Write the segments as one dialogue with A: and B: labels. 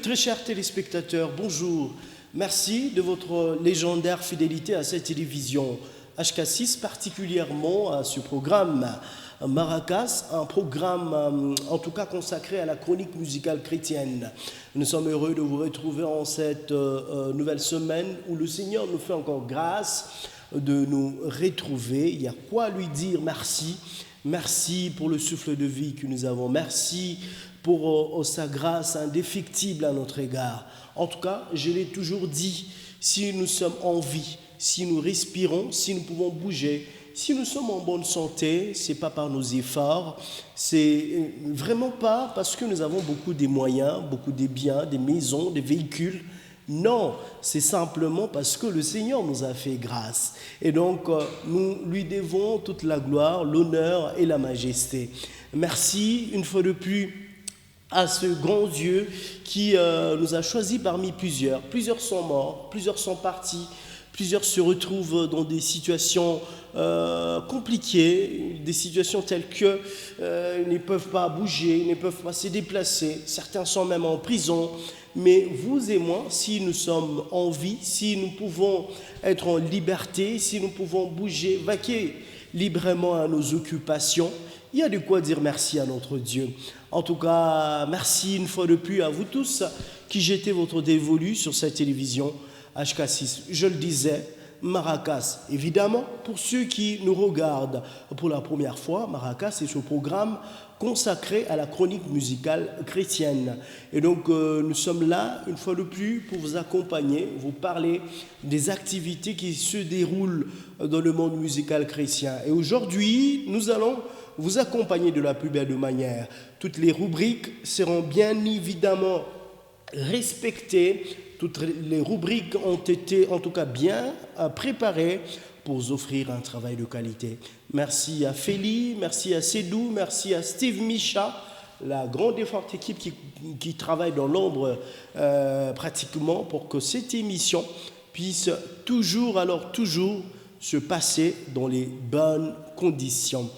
A: Très chers téléspectateurs, bonjour. Merci de votre légendaire fidélité à cette télévision HK6, particulièrement à ce programme Maracas, un programme en tout cas consacré à la chronique musicale chrétienne. Nous sommes heureux de vous retrouver en cette nouvelle semaine où le Seigneur nous fait encore grâce de nous retrouver. Il y a quoi lui dire merci. Merci pour le souffle de vie que nous avons. Merci pour sa grâce indéfectible à notre égard. En tout cas, je l'ai toujours dit, si nous sommes en vie, si nous respirons, si nous pouvons bouger, si nous sommes en bonne santé, ce n'est pas par nos efforts, c'est vraiment pas parce que nous avons beaucoup de moyens, beaucoup de biens, des maisons, des véhicules. Non, c'est simplement parce que le Seigneur nous a fait grâce. Et donc, nous lui devons toute la gloire, l'honneur et la majesté. Merci une fois de plus à ce grand Dieu qui nous a choisis parmi plusieurs. Plusieurs sont morts, plusieurs sont partis, plusieurs se retrouvent dans des situations compliquées, des situations telles que ils ne peuvent pas bouger, ils ne peuvent pas se déplacer. Certains sont même en prison. Mais vous et moi, si nous sommes en vie, si nous pouvons être en liberté, si nous pouvons bouger, vaquer librement à nos occupations, il y a de quoi dire merci à notre Dieu. En tout cas, merci une fois de plus à vous tous qui jetez votre dévolu sur cette télévision HK6. Je le disais, Maracas, évidemment, pour ceux qui nous regardent pour la première fois, Maracas, c'est ce programme consacré à la chronique musicale chrétienne. Et donc, nous sommes là, une fois de plus, pour vous accompagner, vous parler des activités qui se déroulent dans le monde musical chrétien. Et aujourd'hui, nous allons vous accompagner de la plus belle manière. Toutes les rubriques seront bien évidemment respectées. Toutes les rubriques ont été en tout cas bien préparées pour vous offrir un travail de qualité. Merci à Félie, merci à Sédou, merci à Steve Micha, la grande et forte équipe qui travaille dans l'ombre pratiquement pour que cette émission puisse toujours se passer dans les bonnes conditions.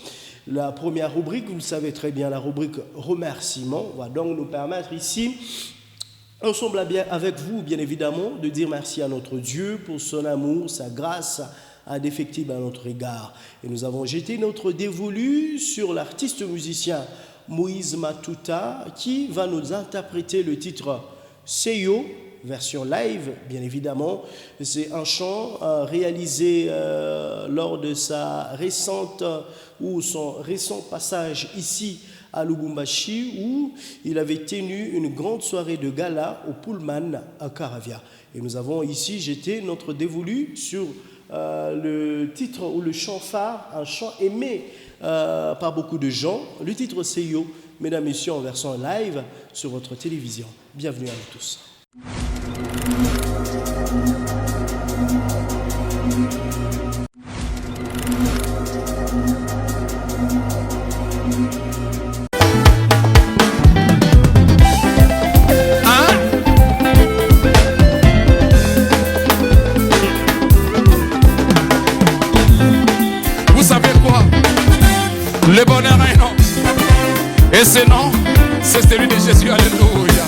A: La première rubrique, vous le savez très bien, la rubrique remerciements, va donc nous permettre ici, ensemble avec vous, bien évidemment, de dire merci à notre Dieu pour son amour, sa grâce indéfectible à notre égard. Et nous avons jeté notre dévolu sur l'artiste musicien Moïse Matuta qui va nous interpréter le titre Seyo, version live, bien évidemment. C'est un chant réalisé lors de son récent passage ici à Lubumbashi, où il avait tenu une grande soirée de gala au Pullman à Caravia. Et nous avons ici jeté notre dévolu sur le titre ou le chant phare, un chant aimé par beaucoup de gens. Le titre c'est Yo, mesdames et messieurs, en version live sur votre télévision. Bienvenue à vous tous.
B: Le bonheur est non. Et ce nom, c'est celui de Jésus. Alléluia.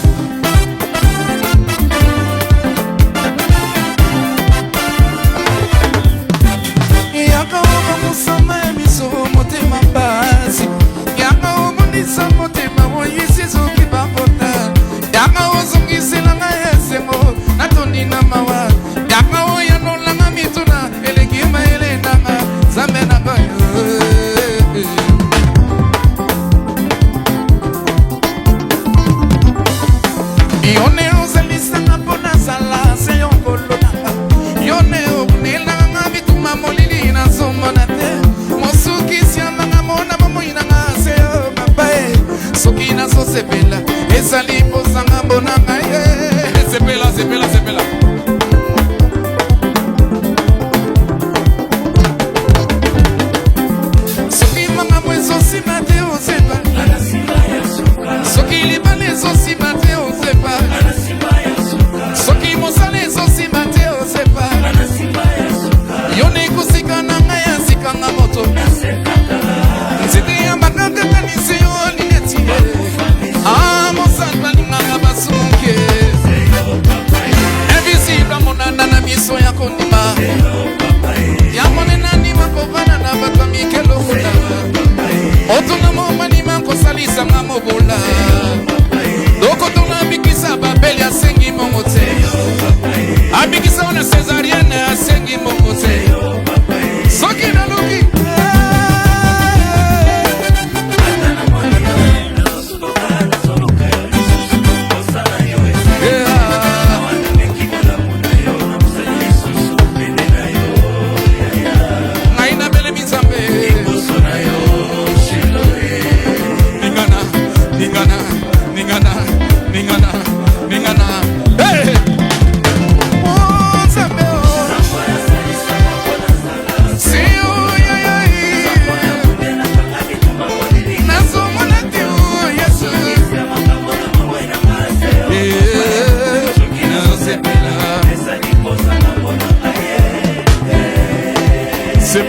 B: Hey!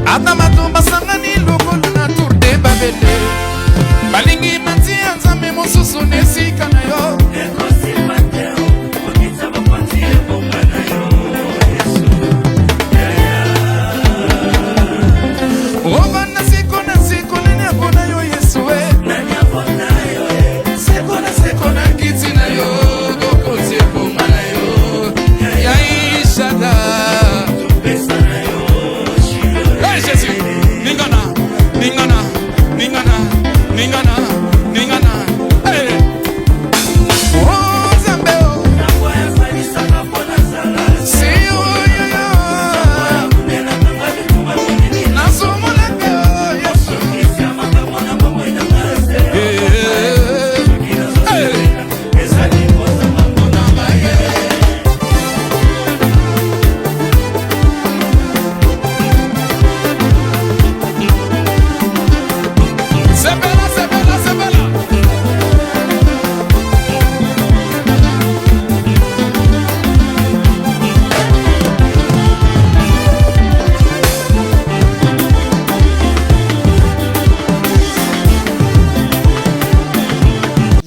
B: Atamato basangani lokolo na tour de Babele. Balingi manzi anzambe mosusu nesika na yo. Oba na siko nene abona yo Yesu Seko na kiti na yo. Goko seko mana yo. Yai shada. Hey Jésus. Ningana. Hey. Oh Zambeo. Si yo.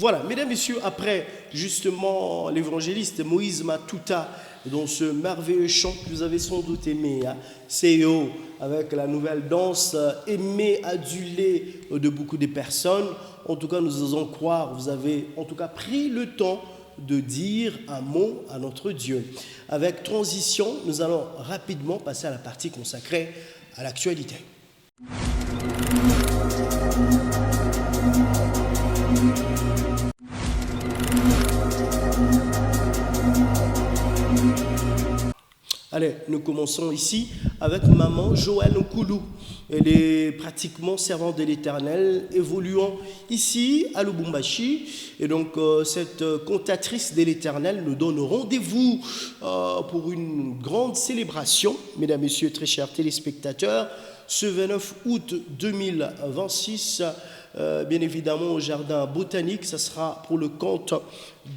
A: Voilà, mesdames, messieurs, après justement l'évangéliste Moïse Matuta, dans ce merveilleux chant que vous avez sans doute aimé, hein, CEO, avec la nouvelle danse aimée, adulée de beaucoup de personnes. En tout cas, nous osons croire, vous avez en tout cas pris le temps de dire un mot à notre Dieu. Avec transition, nous allons rapidement passer à la partie consacrée à l'actualité. Allez, nous commençons ici avec maman Joëlle Nkoulou. Elle est pratiquement servante de l'Éternel, évoluant ici à Lubumbashi. Et donc, cette cantatrice de l'Éternel nous donne rendez-vous pour une grande célébration, mesdames, messieurs, très chers téléspectateurs, ce 29 août 2026, bien évidemment au Jardin Botanique. Ça sera pour le compte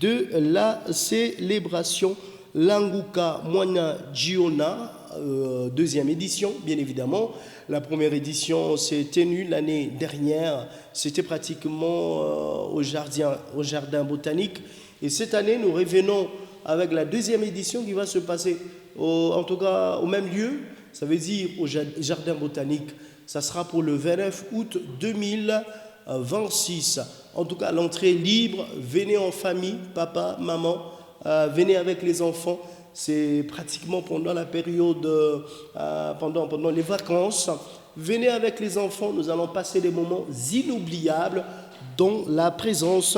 A: de la célébration Languka Mwana Giona, deuxième édition, bien évidemment. La première édition s'est tenue l'année dernière. C'était pratiquement au jardin botanique. Et cette année, nous revenons avec la deuxième édition qui va se passer, en tout cas, au même lieu. Ça veut dire au jardin botanique. Ça sera pour le 29 août 2026. En tout cas, l'entrée est libre. Venez en famille, papa, maman. Venez avec les enfants, c'est pratiquement pendant la période, pendant les vacances. Venez avec les enfants, nous allons passer des moments inoubliables dans la présence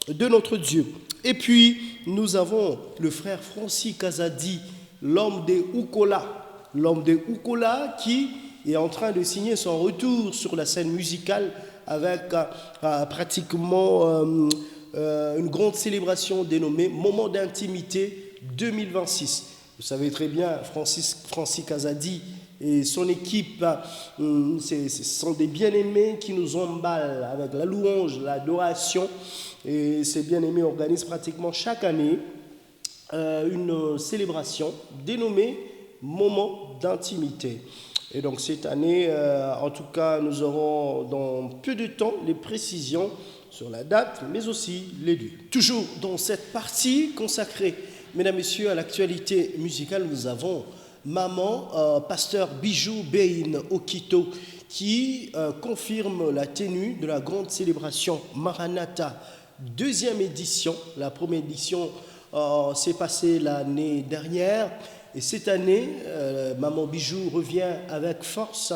A: de notre Dieu. Et puis, nous avons le frère Francis Kazadi, l'homme des Oukola, qui est en train de signer son retour sur la scène musicale avec pratiquement une grande célébration dénommée Moment d'intimité 2026. Vous savez très bien, Francis Kazadi et son équipe, ce sont des bien-aimés qui nous emballent avec la louange, l'adoration. Et ces bien-aimés organisent pratiquement chaque année une célébration dénommée Moment d'intimité. Et donc cette année, en tout cas, nous aurons dans peu de temps les précisions sur la date, mais aussi les lieux. Toujours dans cette partie consacrée, mesdames, messieurs, à l'actualité musicale, nous avons maman, pasteur Bijou Bein Okito, qui confirme la tenue de la grande célébration Maranatha, deuxième édition. La première édition s'est passée l'année dernière. Et cette année, maman Bijou revient avec force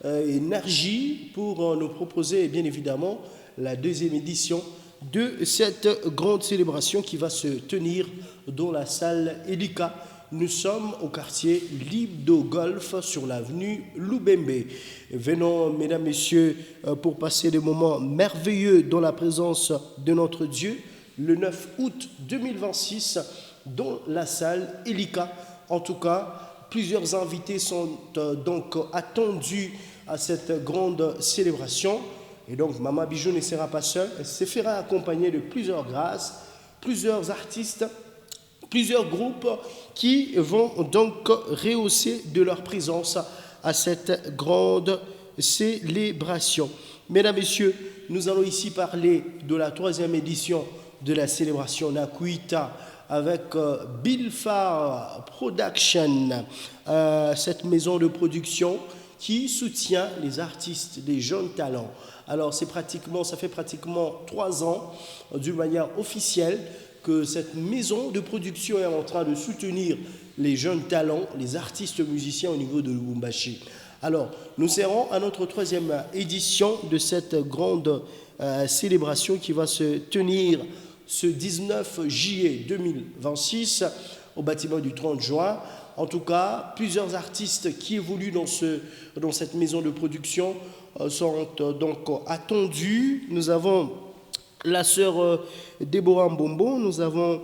A: et énergie pour nous proposer, bien évidemment, la deuxième édition de cette grande célébration qui va se tenir dans la salle Elika. Nous sommes au quartier Lido Golf sur l'avenue Lubembe. Venons, mesdames, messieurs, pour passer des moments merveilleux dans la présence de notre Dieu, le 9 août 2026, dans la salle Elika. En tout cas, plusieurs invités sont donc attendus à cette grande célébration. Et donc, Maman Bijou ne sera pas seule, elle se fera accompagner de plusieurs grâces, plusieurs artistes plusieurs groupes qui vont donc rehausser de leur présence à cette grande célébration. Mesdames, Messieurs, nous allons ici parler de la 3e édition de la célébration Nakuita avec Bilfar Production, cette maison de production qui soutient les artistes, les jeunes talents. Alors ça fait pratiquement 3 ans d'une manière officielle que cette maison de production est en train de soutenir les jeunes talents, les artistes musiciens au niveau de Lubumbashi. Alors, nous serons à notre 3e édition de cette grande célébration qui va se tenir ce 19 juillet 2026 au bâtiment du 30 juin. En tout cas, plusieurs artistes qui évoluent dans cette maison de production sont donc attendus. Nous avons la sœur Déborah Mbombo, nous avons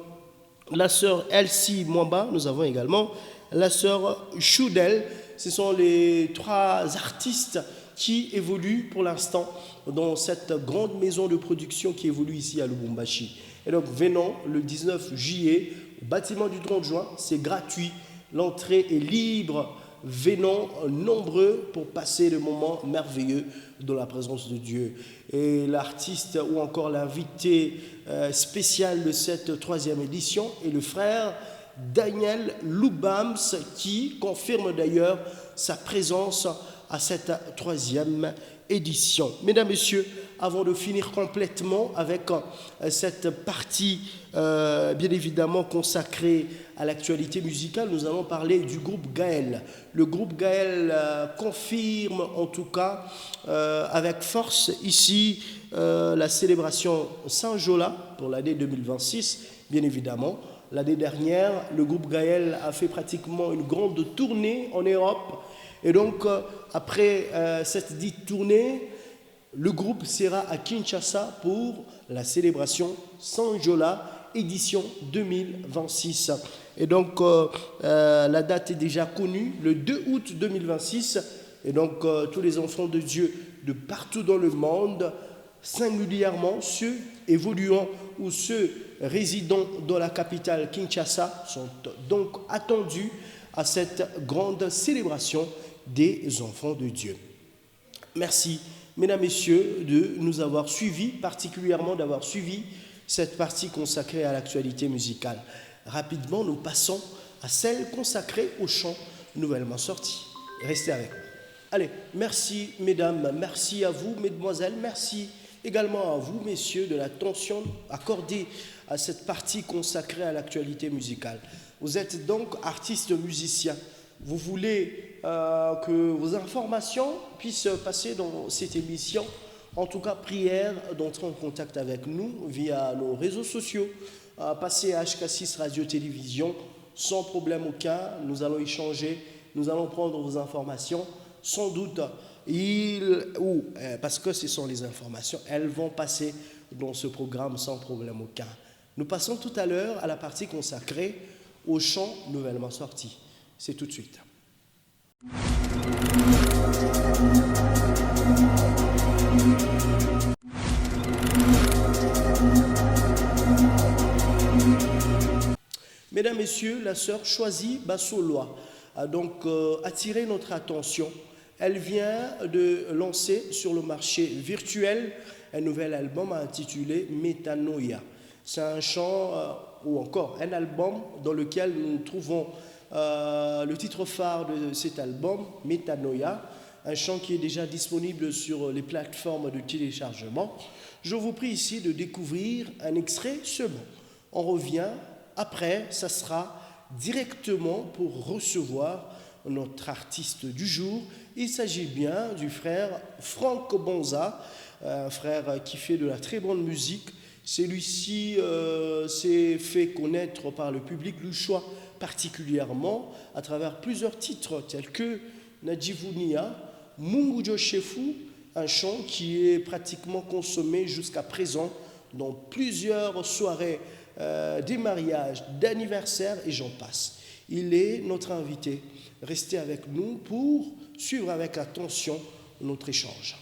A: la sœur Elsie Mwamba, nous avons également la sœur Choudel. Ce sont les 3 artistes qui évoluent pour l'instant dans cette grande maison de production qui évolue ici à Lubumbashi. Et donc, venons le 19 juillet au bâtiment du 30 juin, c'est gratuit, l'entrée est libre. Venons nombreux pour passer le moment merveilleux dans la présence de Dieu. Et l'artiste ou encore l'invité spécial de cette 3e édition est le frère Daniel Lubams qui confirme d'ailleurs sa présence à cette 3e édition. Mesdames, Messieurs, avant de finir complètement avec cette partie bien évidemment consacrée à l'actualité musicale, nous allons parler du groupe Gaël. Le groupe Gaël confirme en tout cas avec force ici la célébration Saint-Jola pour l'année 2026, bien évidemment. L'année dernière, le groupe Gaël a fait pratiquement une grande tournée en Europe. Et donc, après cette dite tournée, le groupe sera à Kinshasa pour la célébration Saint-Jola, édition 2026. Et donc, la date est déjà connue, le 2 août 2026. Et donc, tous les enfants de Dieu de partout dans le monde, singulièrement ceux évoluant ou ceux résidant dans la capitale Kinshasa, sont donc attendus à cette grande célébration des enfants de Dieu. Merci, mesdames, messieurs, de nous avoir suivis, particulièrement d'avoir suivi cette partie consacrée à l'actualité musicale. Rapidement, nous passons à celle consacrée au chant nouvellement sorti. Restez avec nous. Allez, merci, mesdames, merci à vous, mesdemoiselles, merci également à vous, messieurs, de l'attention accordée à cette partie consacrée à l'actualité musicale. Vous êtes donc artistes musiciens. Vous voulez que vos informations puissent passer dans cette émission. En tout cas, prière d'entrer en contact avec nous via nos réseaux sociaux. Passez à HK6 Radio-Télévision sans problème aucun. Nous allons échanger, nous allons prendre vos informations. Sans doute, parce que ce sont les informations, elles vont passer dans ce programme sans problème aucun. Nous passons tout à l'heure à la partie consacrée au chant nouvellement sorti. C'est tout de suite. Mesdames, Messieurs, la sœur Choisie Bassolois a donc attiré notre attention. Elle vient de lancer sur le marché virtuel un nouvel album intitulé Metanoia. C'est un chant ou encore un album dans lequel nous trouvons le titre phare de cet album, Metanoia, un chant qui est déjà disponible sur les plateformes de téléchargement. Je vous prie ici de découvrir un extrait seulement. On revient après, ça sera directement pour recevoir notre artiste du jour. Il s'agit bien du frère Franck Bonza, un frère qui fait de la très bonne musique. Celui-ci s'est fait connaître par le public luchois particulièrement à travers plusieurs titres tels que Najivunia, Mungu Joshefu, un chant qui est pratiquement consommé jusqu'à présent dans plusieurs soirées des mariages, d'anniversaires et j'en passe. Il est notre invité. Restez avec nous pour suivre avec attention notre échange.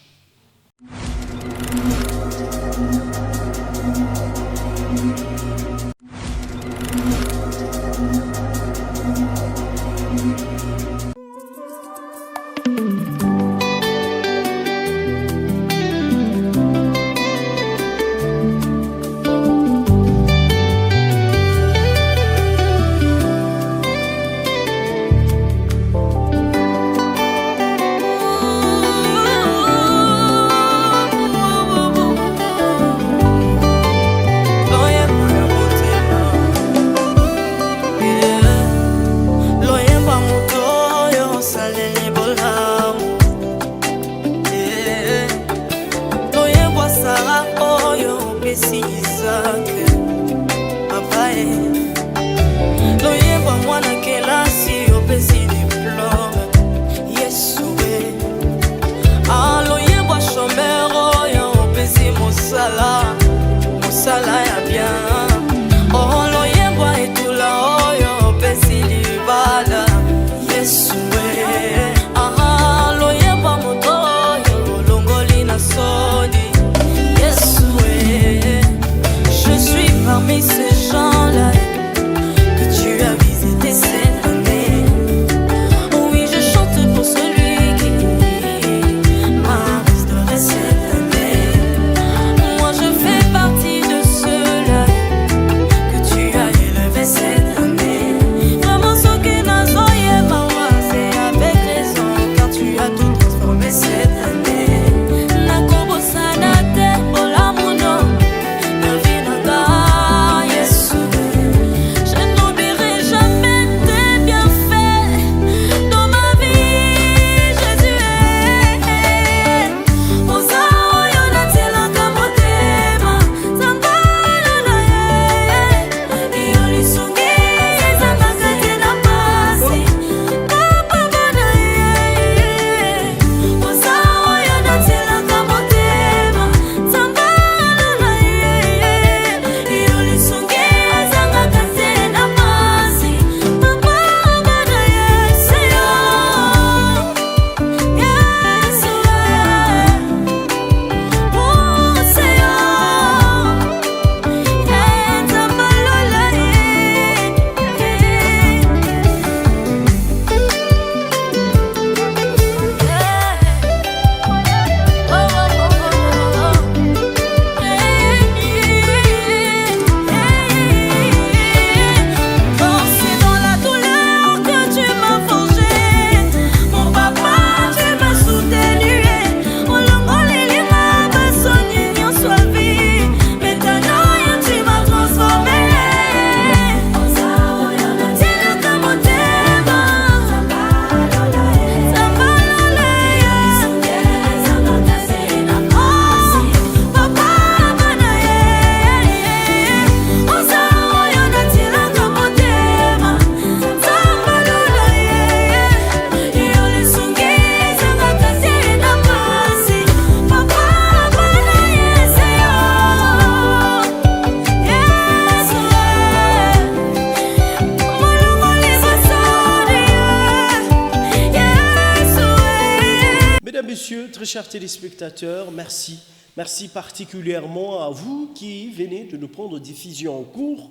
A: chers téléspectateurs, merci. Merci particulièrement à vous qui venez de nous prendre diffusion en cours.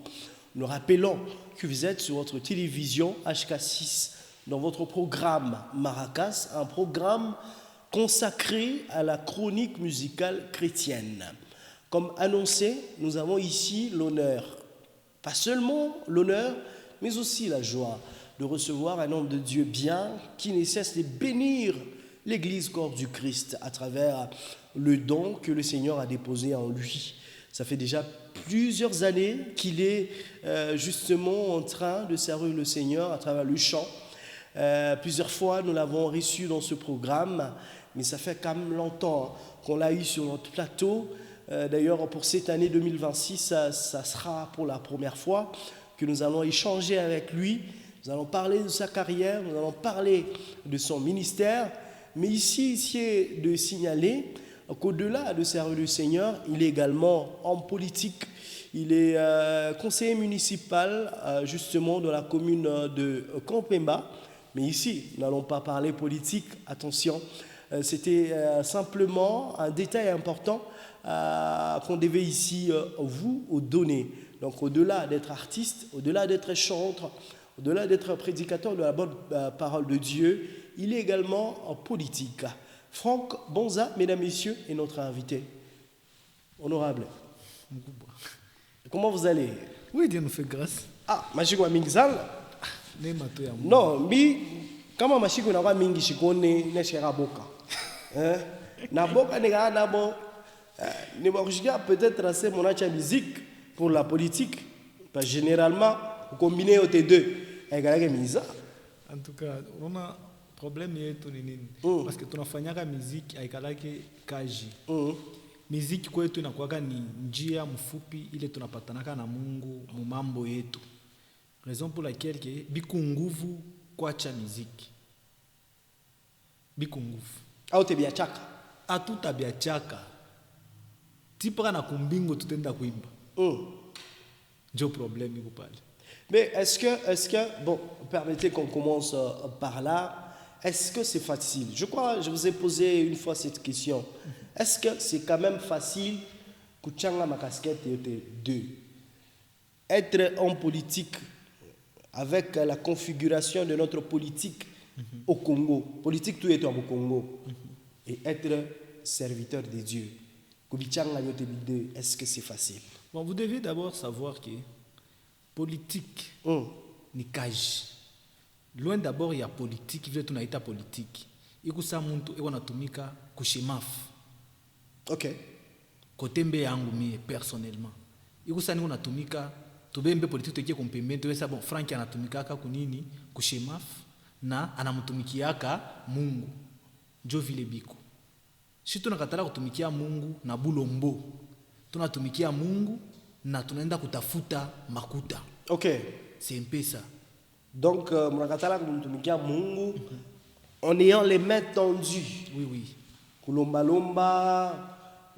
A: Nous rappelons que vous êtes sur votre télévision HK6 dans votre programme Maracas, un programme consacré à la chronique musicale chrétienne. Comme annoncé, nous avons ici l'honneur, pas seulement l'honneur, mais aussi la joie de recevoir un homme de Dieu bien qui ne cesse de bénir l'Église corps du Christ à travers le don que le Seigneur a déposé en lui. Ça fait déjà plusieurs années qu'il est justement en train de servir le Seigneur à travers le chant. Plusieurs fois, nous l'avons reçu dans ce programme, mais ça fait quand même longtemps qu'on l'a eu sur notre plateau. D'ailleurs, pour cette année 2026, ça sera pour la première fois que nous allons échanger avec lui. Nous allons parler de sa carrière, nous allons parler de son ministère. Mais ici, c'est de signaler qu'au-delà de servir le Seigneur, il est également homme politique. Il est conseiller municipal justement de la commune de Kampemba. Mais ici, nous n'allons pas parler politique, attention. C'était simplement un détail important qu'on devait ici vous donner. Donc au-delà d'être artiste, au-delà d'être chanteur, au-delà d'être prédicateur de la bonne parole de Dieu, il est également en politique. Franck Bonza, mesdames, messieurs, est notre invité. Honorable. Comment vous allez?
C: Oui, Dieu nous fait grâce.
A: Ah, Machiko Mingzal? Non, mais comment Machiko n'a pas mingi chikone ne chera boka? Na boka nega na bo ne borjiga peut-être assez mon acha musique pour la politique. Parce que généralement, vous combinez aux deux.
C: En tout cas, on a problème yetu ni nini? Parce que tunafanyaka muziki haikalaki kaji. Muziki kwetu inakuwa ni njia mfupi ile tunapatanaka na Mungu mu mambo yetu. Raison pour laquelle que biku nguvu kuacha muziki. Biku nguvu.
A: Au te biachaka.
C: Atuta biachaka. Tipaka na kumbingo tutenda kuimba. J'ai problème iko pale.
A: Mais est-ce que, bon, permettez qu'on commence par là, est-ce que c'est facile? Je crois, je vous ai posé une fois cette question. Est-ce que c'est quand même facile kuchanga ma casquette de être en politique avec la configuration de notre politique au Congo, politique tout est au Congo, et être serviteur de Dieu? Est-ce que c'est facile?
C: Bon, vous devez d'abord savoir que politique ni kaji. Loin d'abord il y a politique, vile tunaita politique. Ikusa muntu eko natumika kushemafu.
A: OK.
C: Kote mbe yangu mie personnellement. Ikusa niko natumika tubembe politique tukie kompembe wesa bon Frank anatumika ka kunini kushemafu na anamutumikiaka Mungu. Njo vile biko. Si tunakatala kutumikia Mungu na bulombo. Tunatumikia Mungu na tunaenda kutafuta makuta.
A: OK.
C: C'est un peu ça.
A: Donc, mnakatala kumtumikia Mungu en ayant les mains tendues.
C: Oui, oui.
A: Kulomba,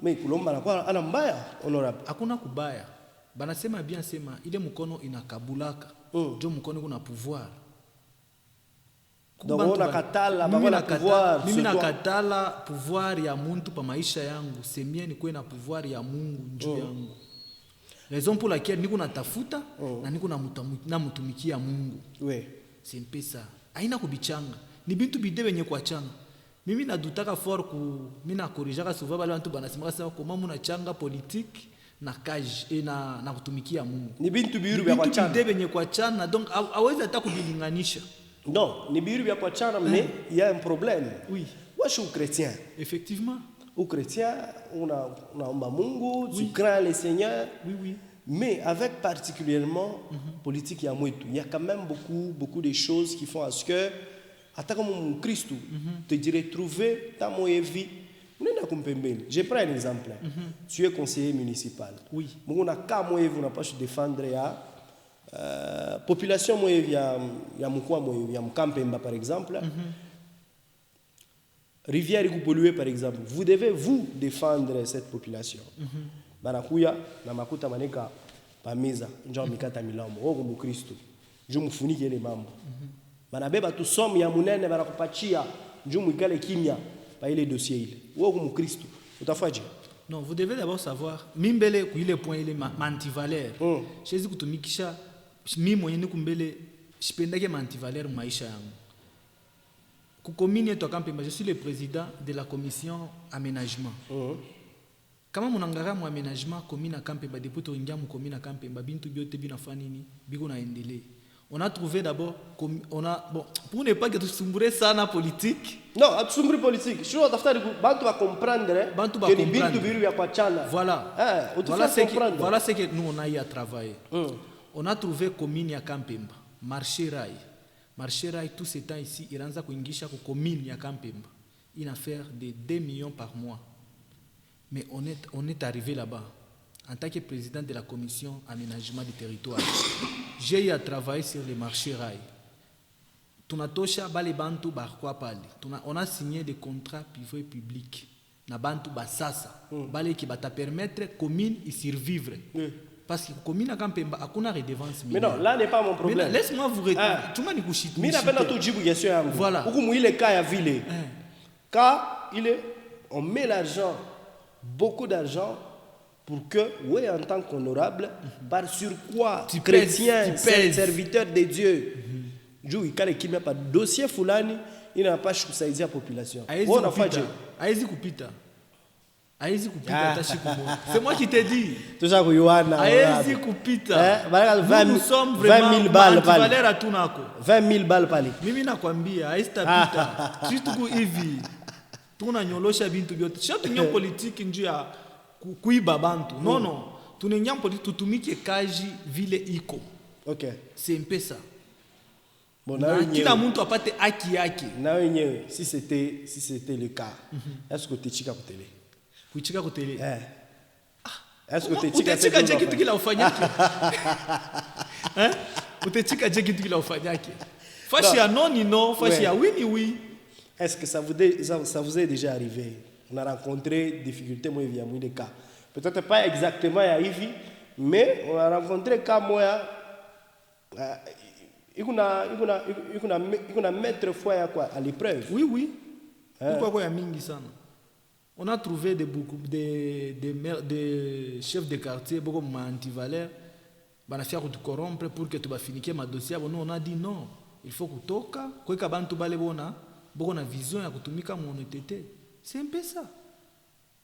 A: mais kulomba na kwa ana mbaya honorable.
C: Hakuna kubaya. Banasema bien sema ile mkono inakabulaka. Ndio mkono kuna pouvoir.
A: Donc on nakatala bana pouvoir.
C: Mimi nakatala pouvoir ya muntu pa maisha yangu. Semie ni kuwe na pouvoir ya Mungu njoo yangu. Raison pour laquelle niko natafuta na niko na mtumikia Mungu.
A: Oui.
C: C'est un peu ça. Haina kubichanga. Ni bintu bidebe nye kwa changa. Mimi nadutaka for ku mimi na corrigeaka souvent bale bantu banasema sasa koma muna changa politique na kaji na kutumikia Mungu.
A: Ni bintu biuru bya kwa changa.
C: Bidebe nye kwa changa donc hawezi hata kubilinganisha.
A: Non, ni biuru bya kwa changa mais il y a un problème.
C: Oui.
A: Moi je suis chrétien.
C: Effectivement.
A: Au chrétien, on a Mungu, tu crains le Seigneur.
C: Oui, oui.
A: Mais avec particulièrement politique, il y a quand même beaucoup de choses qui font à ce que, attaque comme Christ, te dirais trouver ta vie. Je prends un exemple. Tu es conseiller municipal.
C: Oui.
A: On a qu'à moi vous n'a pas défendre la population moi il y a Kampemba par exemple. Rivière polluée par exemple. Vous devez vous défendre cette population. Banakuya na makuta maneka pameza njoo mikata milambo woko mu Kristo njoo mfunike ile mambo banabeba tu somo ya munene banakupatia njoo mwikale kimya il est dossier. Ou comme Christ. Tout à fait.
C: Non, vous devez d'abord savoir, mimbele kuile point ile mantivaleur. Chezi kutumikisha mimi mwenyewe kumbele sipendake mantivaleur maisha yangu. Kukomini yetu Kampemba, je suis le président de la commission aménagement. Kama munangara mu aménagement commune Kampemba depuis to ingia mu commune Kampemba bintu biote binafanya nini biko naendelea. On a trouvé d'abord on a bon pour ne pas que tusumbure sana politique.
A: Non, atusumbure politique. Je suis tafuta bantu va comprendre que ni bintu biru ya kwa chana.
C: Voilà. Voilà ce que nous on a eu à travailler. On a trouvé commune ya Kampemba, marché rail. Marché rail tout ce temps ici, il a kuingisha ku commune ya Kampemba. Une affaire de 2 millions par mois. Mais on est arrivé là-bas. En tant que président de la commission aménagement du territoire, j'ai eu à travailler sur les marchés rail. Tunatosha bale bantu bakwa pale. On a signé des contrats privés publics. Na bantu basasa. Bale qui va te permettre commune y survivre. Parce que commune à Kampemba akuna redevance.
A: Mais non, là n'est pas mon problème.
C: Laisse-moi vous répondre. Tu m'as dit que je
A: suis. Napenda tu jibu question yangu.
C: Voilà.
A: Uku mu ile cas ya ville. Car on met l'argent, beaucoup d'argent pour que, oui, en tant qu'honorable, par sur quoi chrétien, serviteur de Dieu, Dieu, il n'y a pas de dossier fulani, il n'a pas choisi la population.
C: Aïzi Kupita. C'est moi qui t'ai dit.
A: Tout ça pour Yohana.
C: Aïzi Kupita. Nous sommes
A: 20 000 balles.
C: 20
A: 000 balles pali.
C: Mimi nakwambia, Aïzi Tapita. Surtout hivi. Tunanyolosha bintu byote. Shatu nyo politique njia kuiba bantu. Non. Tunenya politique tutumike kaji vile iko.
A: OK.
C: C'est un peu ça.
A: Bon,
C: kila mtu apate haki yake.
A: Na wenyewe si c'était le cas. Est-ce que tu chika kutele?
C: Kuchika kutele.
A: Est-ce que tu chika
C: je kitu kila ufanyake? Utechika je kitu kila ufanyake? Fashi ya non, fashi ya oui.
A: Est-ce que ça vous est déjà arrivé? On a rencontré des difficultés, moi, il y a des cas. Peut-être pas exactement à Ivi, mais on a rencontré cas moi. Il y a mettre foi à l'épreuve.
C: Oui. Pourquoi il y a mingi sana? On a trouvé des chefs de quartier, beaucoup de antivaleurs, on a fait te corrompre pour que tu vas finir ma dossier. Nous on a dit non, il faut que toka, quoi que bantu bale bona, beaucoup na vision ya kutumika mu honnêteté. C'est un peu ça.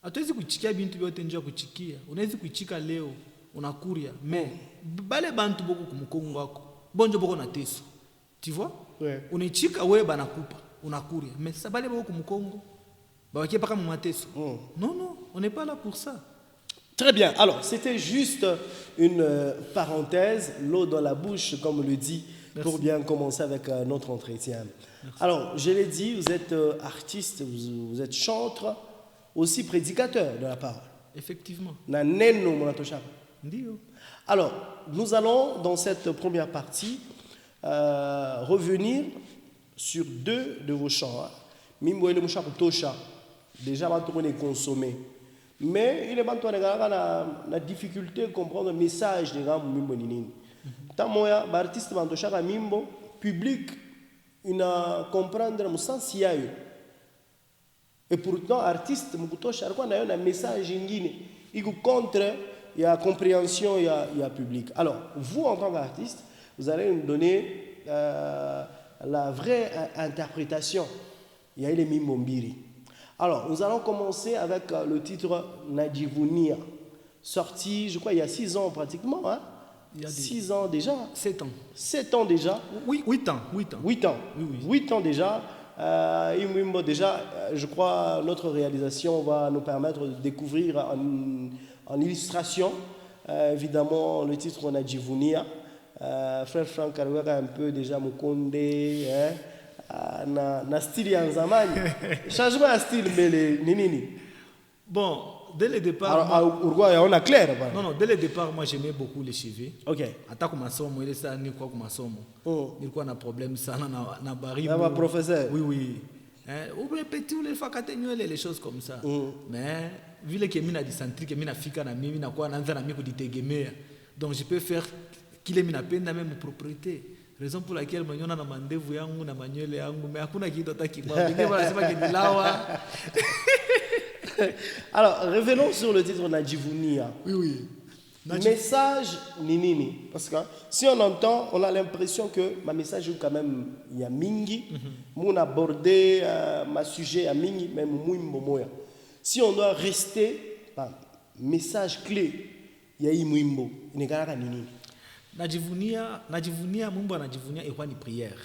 C: Hatuwezi kuchikia bintu byote njia kuchikia. Unaweza kuchika leo, unakuria, mais bale bantu beaucoup kumkongo wako. Bonjo boko na teso. Tu vois?
A: Ouais.
C: Unechika wewe banakupa, unakuria. Mais ça bale boko kumkongo. Bawakie paka mu mateso. Non, on n'est pas là pour ça.
A: Très bien. Alors, c'était juste une parenthèse, l'eau dans la bouche, comme on le dit, pour bien commencer avec notre entretien. Merci. Alors, je l'ai dit, vous êtes artiste, vous êtes chanteur, aussi prédicateur de la parole.
C: Effectivement.
A: Alors, nous allons, dans cette première partie, revenir sur 2 de vos chants. Mimboele Moucha Tosha, déjà, on est consommé. Mais il est bon la difficulté de comprendre le message de Gambo Mimbo Nini. Tant que l'artiste Mantocha Mimbo, public, il a comprendre le sens yayo. Et pourtant, l'artiste Mukutosha a un message ingine. Il contre la compréhension il y a public. Alors, vous, en tant qu'artiste, vous allez nous donner la vraie interprétation. Il y a les Mimbombiri. Alors, nous allons commencer avec le titre Najivunia, sorti, je crois, il y a 6 ans pratiquement. Hein? Il y a 6 ans déjà.
C: 7 ans.
A: 7 ans déjà.
C: Oui, 8 ans.
A: 8 ans. Oui. 8 ans déjà. Déjà, je crois, notre réalisation va nous permettre de découvrir en illustration, évidemment, le titre Najivunia. Frère Franck Karouaka un peu déjà Mukonde, hein? Na style ya zamani changement de style mais nini
C: bon dès le départ
A: alors Uruguay on a clair
C: non dès le départ moi j'aimais beaucoup les cheveux.
A: OK
C: hata kwa masomo ile sana ni kwa masomo nilikuwa na problème sana na baribu
A: na professeur
C: oui ou petit ou les fakate nywele les choses comme ça mais vile que mimi na dicentrique mimi nafika na mimi nakuwa naanza na mimi kujitegemea donc je peux faire kile mimi napenda même propriété raison pour laquelle manyona na mandevu yangu na manywele yangu mais hakuna kitu hata kimoja. Wengine wanasema kinilawa.
A: Alors, revenons sur le titre Najivunia.
C: Oui.
A: Message ni nini? Parce que si on entend, on a l'impression que ma message est quand même il y a mingi, mon abordé ma sujet à mingi même muimbo moya. Si on doit rester par message clé, il y a muimbo, ni gara ni nini?
C: Najivunia Mungu anajivunia ilikuwa ni prière.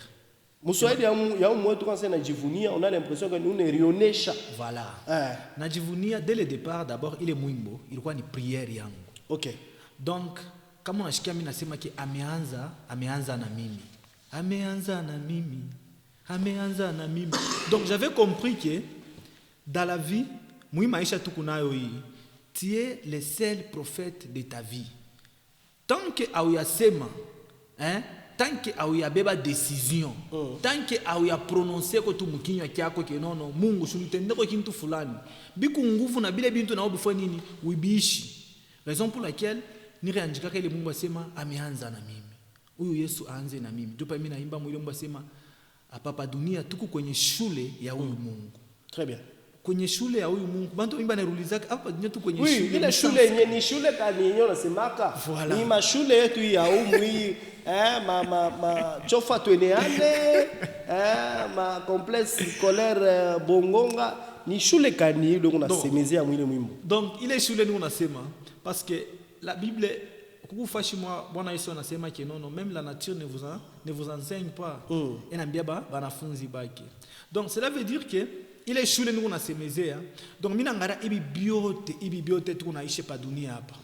A: Muswahili ya mwetu quand c'est najivunia, on a l'impression que nous ne rionesha.
C: Voilà. Najivunia dès le départ d'abord ile muimbo ilikuwa ni prière yangu.
A: OK.
C: Donc kama unashikia mimi nasema ki ameanza na mimi. Ameanza na mimi. Donc j'avais compris que dans la vie, mwi maisha tukunayo hii, tu es le seul prophète de ta vie. Tant que auyasema, tant que auyabeba décision, tant que auya prononcer ko tu mukinywa kyako ke nono Mungu shunitende ko kintu fulani. Biku nguvu na bile bintu na obifo nini uibishi. Raison pour laquelle nireandika kile Mungu asema ameanza na mimi. Huyu Yesu aanze na mimi. Ndio mimi naimba mwile Mungu asema hapa dunia tuko kwenye shule ya huyu Mungu.
A: Très bien.
C: Kwenye shule ya huyu Mungu. Bantu imba naruliza hapa dunia tuko kwenye
A: shule. Oui, ile shule yenyewe ni shule kani yenyewe nasemaka.
C: Voilà.
A: Ni mashule yetu ya humu hii ma chofa tweneane ma complexe scolaire Bongonga ni shule kani ile unasemezea mwile mwimbo.
C: Donc ile shule ni unasema parce que la Bible kukufashi mwa Bwana Yesu anasema que non même la nature ne vous enseigne pas. Enambia banafunzi baki. Donc cela veut dire que ile shule ni unasemezea. Donc mimi ngara ibi biote tunaishi pa dunia hapa,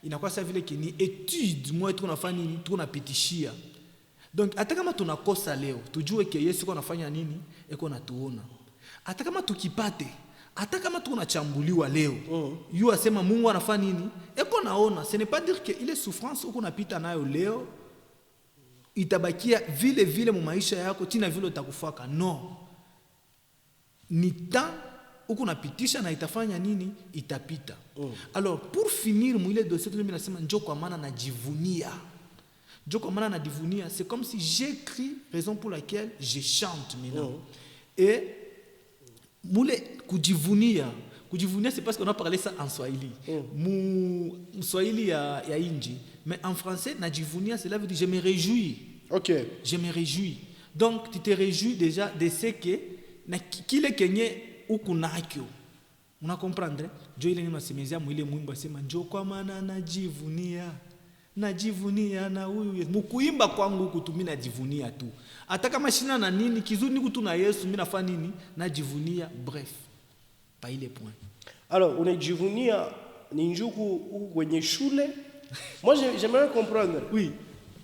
C: inakuwa sasa vile ni étude mwa tunafanya nini tunapitishia. Donc hata kama tunakosa leo tujue ke Yesu anafanya nini eko natuona. Hata kama tukipate, hata kama tunachambuliwa leo, yu asema Mungu anafanya nini eko naona. Ce n'est pas dire que ile souffrance uko napita nayo leo itabakia vile mu maisha yako tina vile utakufaka. Non. Ni temps uko napitisha na itafanya nini itapita. Alors pour finir mwile dossier mimi nasema njoo kwa maana najivunia. Njoo kwa maana najivunia, c'est comme si j'écris, raison pour laquelle je chante maintenant. Et moule kujivunia c'est parce qu'on a parlé ça en Swahili. Swahili ya inji, mais en français najivunia cela veut dire je me réjouis.
A: OK.
C: Je me réjouis. Donc tu te réjouis déjà de ce que na kile kenye ukunakyo. Una comprendre? Jo ile nimasemezea mwile mwimbo asema njoo kwa maana najivunia na huyu mukuimba kwangu kutumina najivunia tu. Hata kama shina na nini kizuni kutu na Yesu mimi nafanya nini najivunia. Bref, pas ile point.
A: Alors unajivunia ni njuku kwenye shule. Moi j'aimerais comprendre.
C: Oui.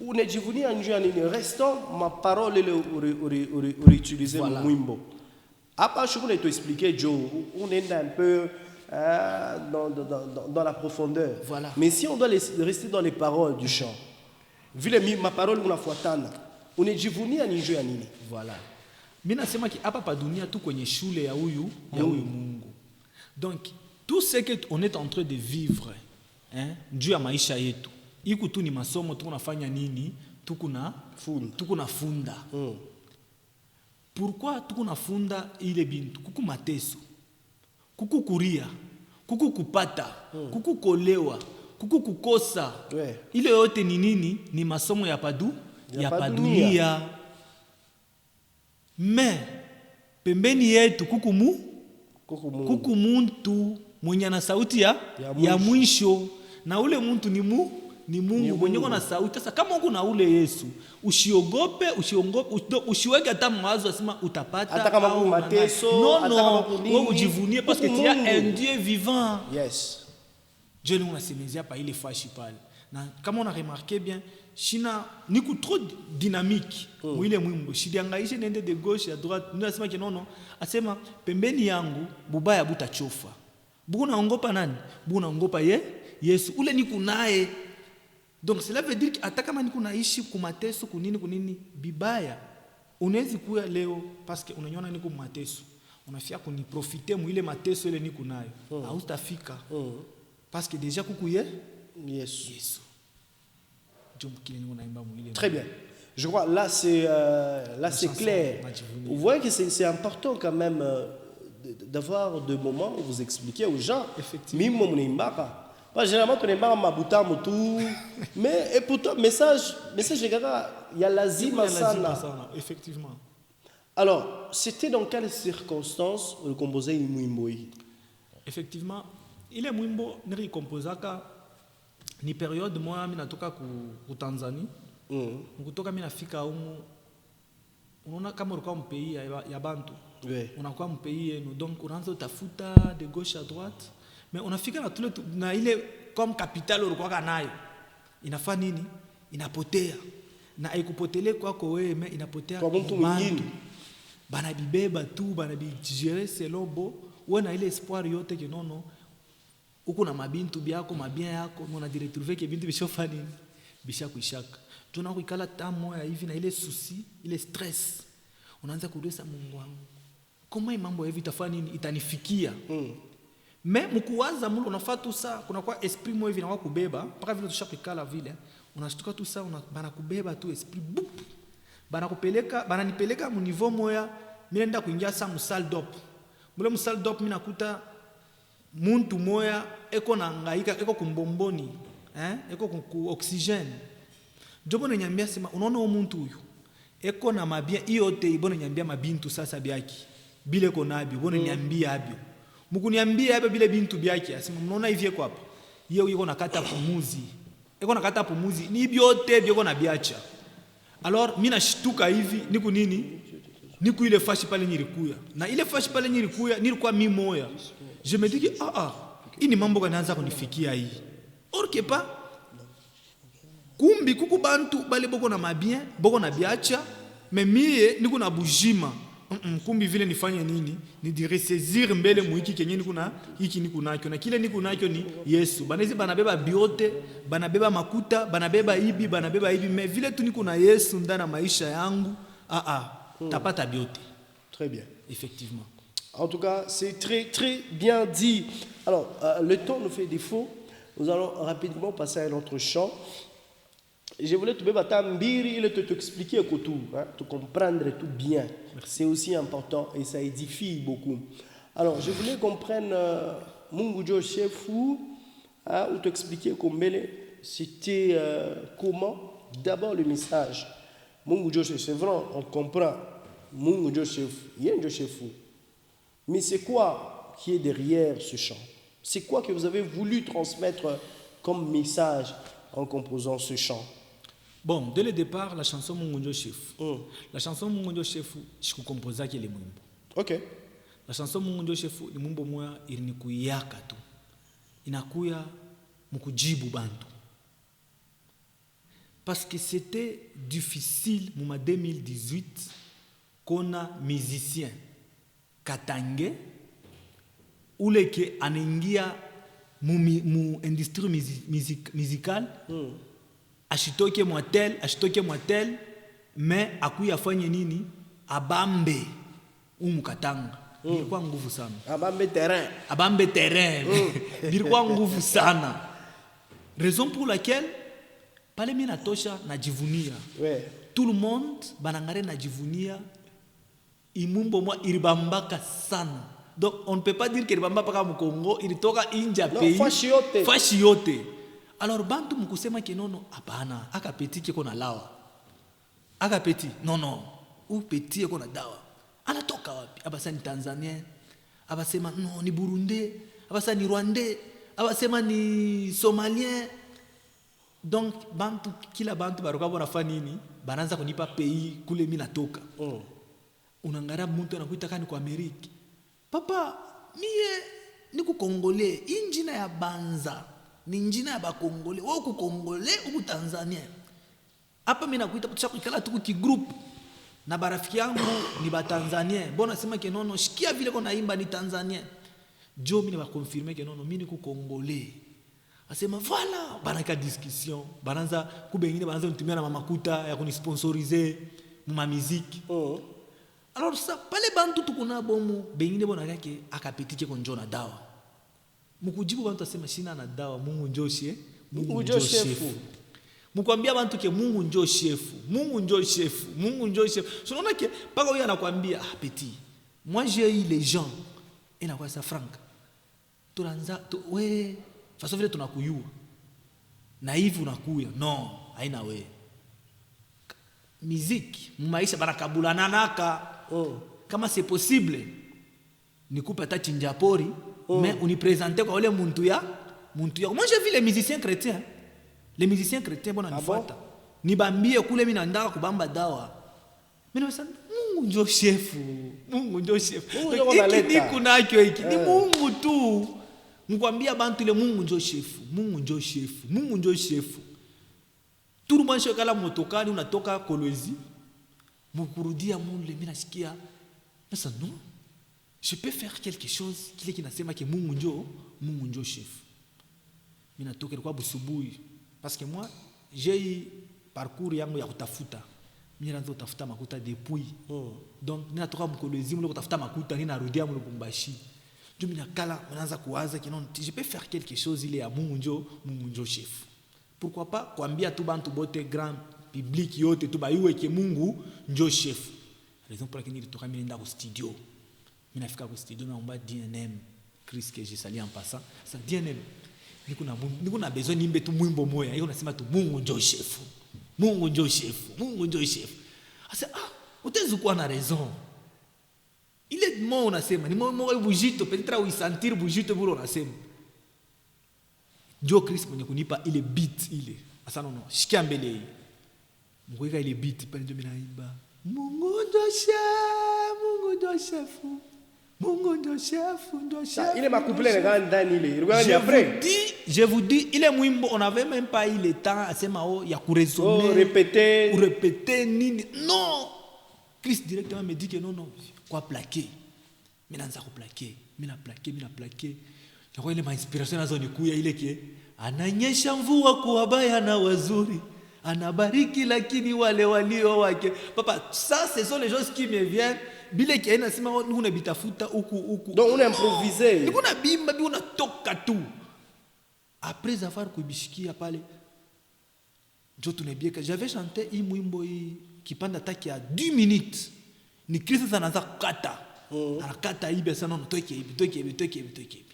A: Unajivunia njoo nini? Restons ma parole le utiliser voilà. Mwimbo. Après, je vais t'expliquer, Joe, on est un peu dans la profondeur.
C: Voilà.
A: Mais si on doit rester dans les paroles du chant, vu ma parole, on a fuatana, on est jivunia ni jeu ya nini.
C: Voilà. Mimi nasema ki hapa pa dunia tu kwenye shule ya huyu Mungu. Donc, tout ce que on est en train de vivre, juu ya maisha yetu, iko tu ni masomo tunafanya nini, tukuna funda. Pourquoi tukunafunda ile bintu kuku mateso kuku kuria kuku kupata kuku kolewa kuku kukosa ile yote ni nini ni masomo ya padunia. Mais pembeni yetu kuku muntu mwenye na sauti ya mwisho na ule muntu ni Mungu mwenye na sauti. Sasa kama uko na ule Yesu, usiogope, usiweke hata mawazo asema utapata
A: hata kama mateso,
C: hata kama wewe ujivunie parce que tu as un Dieu vivant.
A: Yes.
C: Dieu nous asemezia pa ile fashi pale. Na kama on a remarqué bien, shina niku trop dynamique. Mwile mwimbo, shidiangaishe nende de gauche à droite. Nous asema que non, asema pembeni yangu bubaya butachofa. Buku naongopa nani? Buku naongopa Yesu. Ule niku naye. Donc cela veut dire que hata kama niko naishi kumateso kunini bibaya unawezi kuya leo parce que unanyona niko mateso unafia kuniprofiter mwile mateso ile niko nayo hautafika parce que déjà kukuye
A: Yesu
C: ndio kile niko naimba mwile.
A: Très bien. Je crois là c'est clair. Vous voyez que c'est important quand même d'avoir des moments où vous expliquez aux gens.
C: Effectivement.
A: Généralement, tu n'es pas mabuta mutu, mais et pourtant message il y a l'azima sana.
C: Effectivement.
A: Alors, c'était dans quelles circonstances le composé Mwimbo?
C: Effectivement, il est Mwimbo niri composaka ni période moi mina toka ku Tanzanie. Kutoka mina fika umu unaona kama ulikuwa mpei ya bantu. Unakuwa mpei yenu, donc unaanza utafuta de gauche à droite, mais unafika na tule na ile comme capitale ulikuwa nayo. Inafaa nini? Inapotea. Na haikupotele kwako wewe, mais inapotea
A: kwa mtu mwingine.
C: Bana bibeba tu, bana bijere selon bo, wewe na ile espoir yote que non uko na mabintu byako, mabien yako, mona retrouver que bintu bishofa nini? Bisha kuishaka. Tuna kuikala tamu ya hivi na ile souci, ile stress. Unaanza kuuliza Mungu wangu, kama mambo hivi itafanya nini? Itanifikia. Mais mkuwaza mlo unafaa tu saa kuna kwa esprit mo hivi na wakubeba, mpaka vile tushapikala vile, unashtuka tu saa bana kubeba tu esprit bup. Bana kupeleka, bana nipeleka mu niveau moya, mimi naenda kuingia sa musal dop. Mule musal dop mimi nakuta muntu moya eko na ngaika, eko kumbomboni, eko ku oxygène. Jobo nyambia sema unaona umuntu huyu eko na mabia yote ibone nyambia mabintu sasa byaki bile ko nabyo bone nyambia abyo mukuniambia abyo bile bintu byaki asema mnaona hivi eko hapa yeye yuko nakata pumuzi eko nakata pumuzi ni byote byoko na biacha. Alors mimi nashtuka hivi niku nini niku ile fashi pale nilikuya na ile fashi pale nilikuya nilikuwa mimi moya je me dis que ini mambo kanaanza kunifikia hii orke pa kumbi kuku bantu bale boko na mabien boko na biacha mais mie niko na bujima kumbi vile nifanye nini ni di ressaisir mbele muiki kenye niko na hiki niko nacho na kile niko nacho ni Yesu banezi banabeba biote banabeba makuta banabeba ibi mais vile tu niko na Yesu ndana maisha yangu tapata biote.
A: Très bien,
C: effectivement.
A: En tout cas c'est très très bien dit. Alors le temps nous fait défaut, nous allons rapidement passer à un autre chant. Je voulais te expliquer tout, te comprendre tout bien. C'est aussi important et ça édifie beaucoup. Alors, je voulais qu'on prenne Mungu Jo Shefu, ou t'expliquer c'était comment. D'abord le message. Mungu Jo Shefu, c'est vrai, on comprend. Mungu Jo Shefu, il y a un Jo Shefu. Mais c'est quoi qui est derrière ce chant? C'est quoi que vous avez voulu transmettre comme message en composant ce chant?
C: Bon, dès le départ, la chanson Mungu Chef. La chanson Mungu Chef, je composais qui les mumbo.
A: OK.
C: La chanson Mungu Chef, le mumbo moya ilikuyaka tu. Inakuya mukujibu bantu. Parce que c'était difficile en 2018 qu'on a musicien Katange ou les qui anengia mu industrie musicale. Ashitoke mwatel, mais akuya fanye nini? Abambe Katanga. Bilikuwa nguvu sana. Abambe terrain. Bilikuwa nguvu sana. Raison pour laquelle pale mimi natosha najivunia. Tout le monde banangare najivunia. Imumbo moi iribambaka sana. Donc on ne peut pas dire que iribamba paka mu Congo, ilitoka inja pays. Fashi yote. Alors bantu mkusema ke nono hapana aka petit ke kona lawa aka petit non ou petit kona dawa anatoka wapi abasa ni Tanzanien abasema no ni Burundi abasa ni Rwandais abasema ni Somalien. Donc bantu kila bantu baroka bona fanini bananza kunipa pays kule mimi natoka. Unangara mtu anakuita kani kwa Amerika papa mie niku Congolais injina ya banza ni njina ya bakongole wao ku Kongole uku Tanzania hapa mimi nakuita tushakikala tuku ki group na barafiki yangu ni ba Tanzania bona sema ke nono shikia vile kona imba ni Tanzania jo mimi ba confirmer ke nono mimi ni ku Kongole asema voilà banaka discussion bananza kubengine bananza nitumia na makuta ya kunisponsoriser ma musique. Alors ça pale bantu tukuna bomu bengine bona yake akapitike konjona dawa mukujibu bantu asema shina na dawa Mungu Njoshe Mungu Njoshefu Mkwambia bantu ke Mungu njo chefu. Mungu njo chefu. Mungu njo chefu. Unaona ke paka huyo anakuambia ah petit. Moi j'ai eu les gens. Ina kwa sa frank. Tunaanza we faso vile tunakuyua. Na hivi unakuya. No, haina we. Muziki, maisha barakabulana naka. Kama c'est possible. Nikupe hata chinjapori, mais unipresenter kwa ule muntu ya. Moi j'ai vu les musiciens chrétiens. Les musiciens chrétiens bona nifuata. Nibambie kule mimi naandaka kubamba dawa. Mimi nasema Mungu ndio chefu. Mungu ndio chefu. Hiki ni kunacho hiki. Ni Mungu tu. Mkwambia bantu ile Mungu ndio chefu. Mungu ndio chefu. Mungu ndio chefu. Tout le monde kala motokani unatoka Kolwezi. Mkurudia Mungu mimi nasikia. Sasa non. Je peux faire quelque chose kile kinasema ke Mungu ndio chefu. Mimi natoka kwa busubuhi. Parce que moi, j'ai eu parcours yangu ya kutafuta. Mimi naanza kutafuta makuta depuis. Donc nina toka Mkolwezi mlo kutafuta makuta nina rudia mlo Lubumbashi. Ndio mimi nakala naanza kuwaza que non, je peux faire quelque chose ile ya Mungu ndio chef. Pourquoi pas kuambia tu bantu bote grand public yote tu baiwe ke Mungu ndio chef. Raison pour laquelle nilitoka mimi nenda au studio. Mimi nafika au studio naomba DNM Chris que j'ai sali en passant. Ça DNM niko na besoin nimbe tu mwimbo moya. Yeye unasema tu Mungu ndio chefu. Mungu ndio chefu. Mungu ndio chefu. Asa utaweza kuwa na raison. Ile mot unasema ni mot bujito peut-être ou sentir bujito bure unasema. Ndio Chris mwenye kunipa ile beat ile. Asa no shikia mbele hii. Mweka ile beat pale ndio mimi naimba. Mungu ndio chefu. Mungu ndio chefu. Mungu ndio chef, ndio chef.
A: Il est ma couple les gars ndani ile. Après.
C: Je vous dis, il est mwimbo, on avait même pas eu le temps à sema ya kurésonner. Répéter nini. Non. Chris directement me dit que non. Quoi plaquer. Mimi naanza kuplaquer. Mimi na plaquer. Kwa ile inspiration nazo nikuya ile ke ananyesha mvua kwa wabaya na wazuri. Anabariki lakini wale walio wake. Papa, ça ce sont les choses qui me viennent. Bile qui aina sima nous na bitafuta huku.
A: Donc on a improvisé.
C: Nous na bimba bi on a toka tout. Après avoir kubishikia pale. Jo tunebie que j'avais chanté hii mwimbo hii kipanda taki ya 10 minutes. Ni Kristo anaanza kukata. Anakata ibe sana no toke ibi.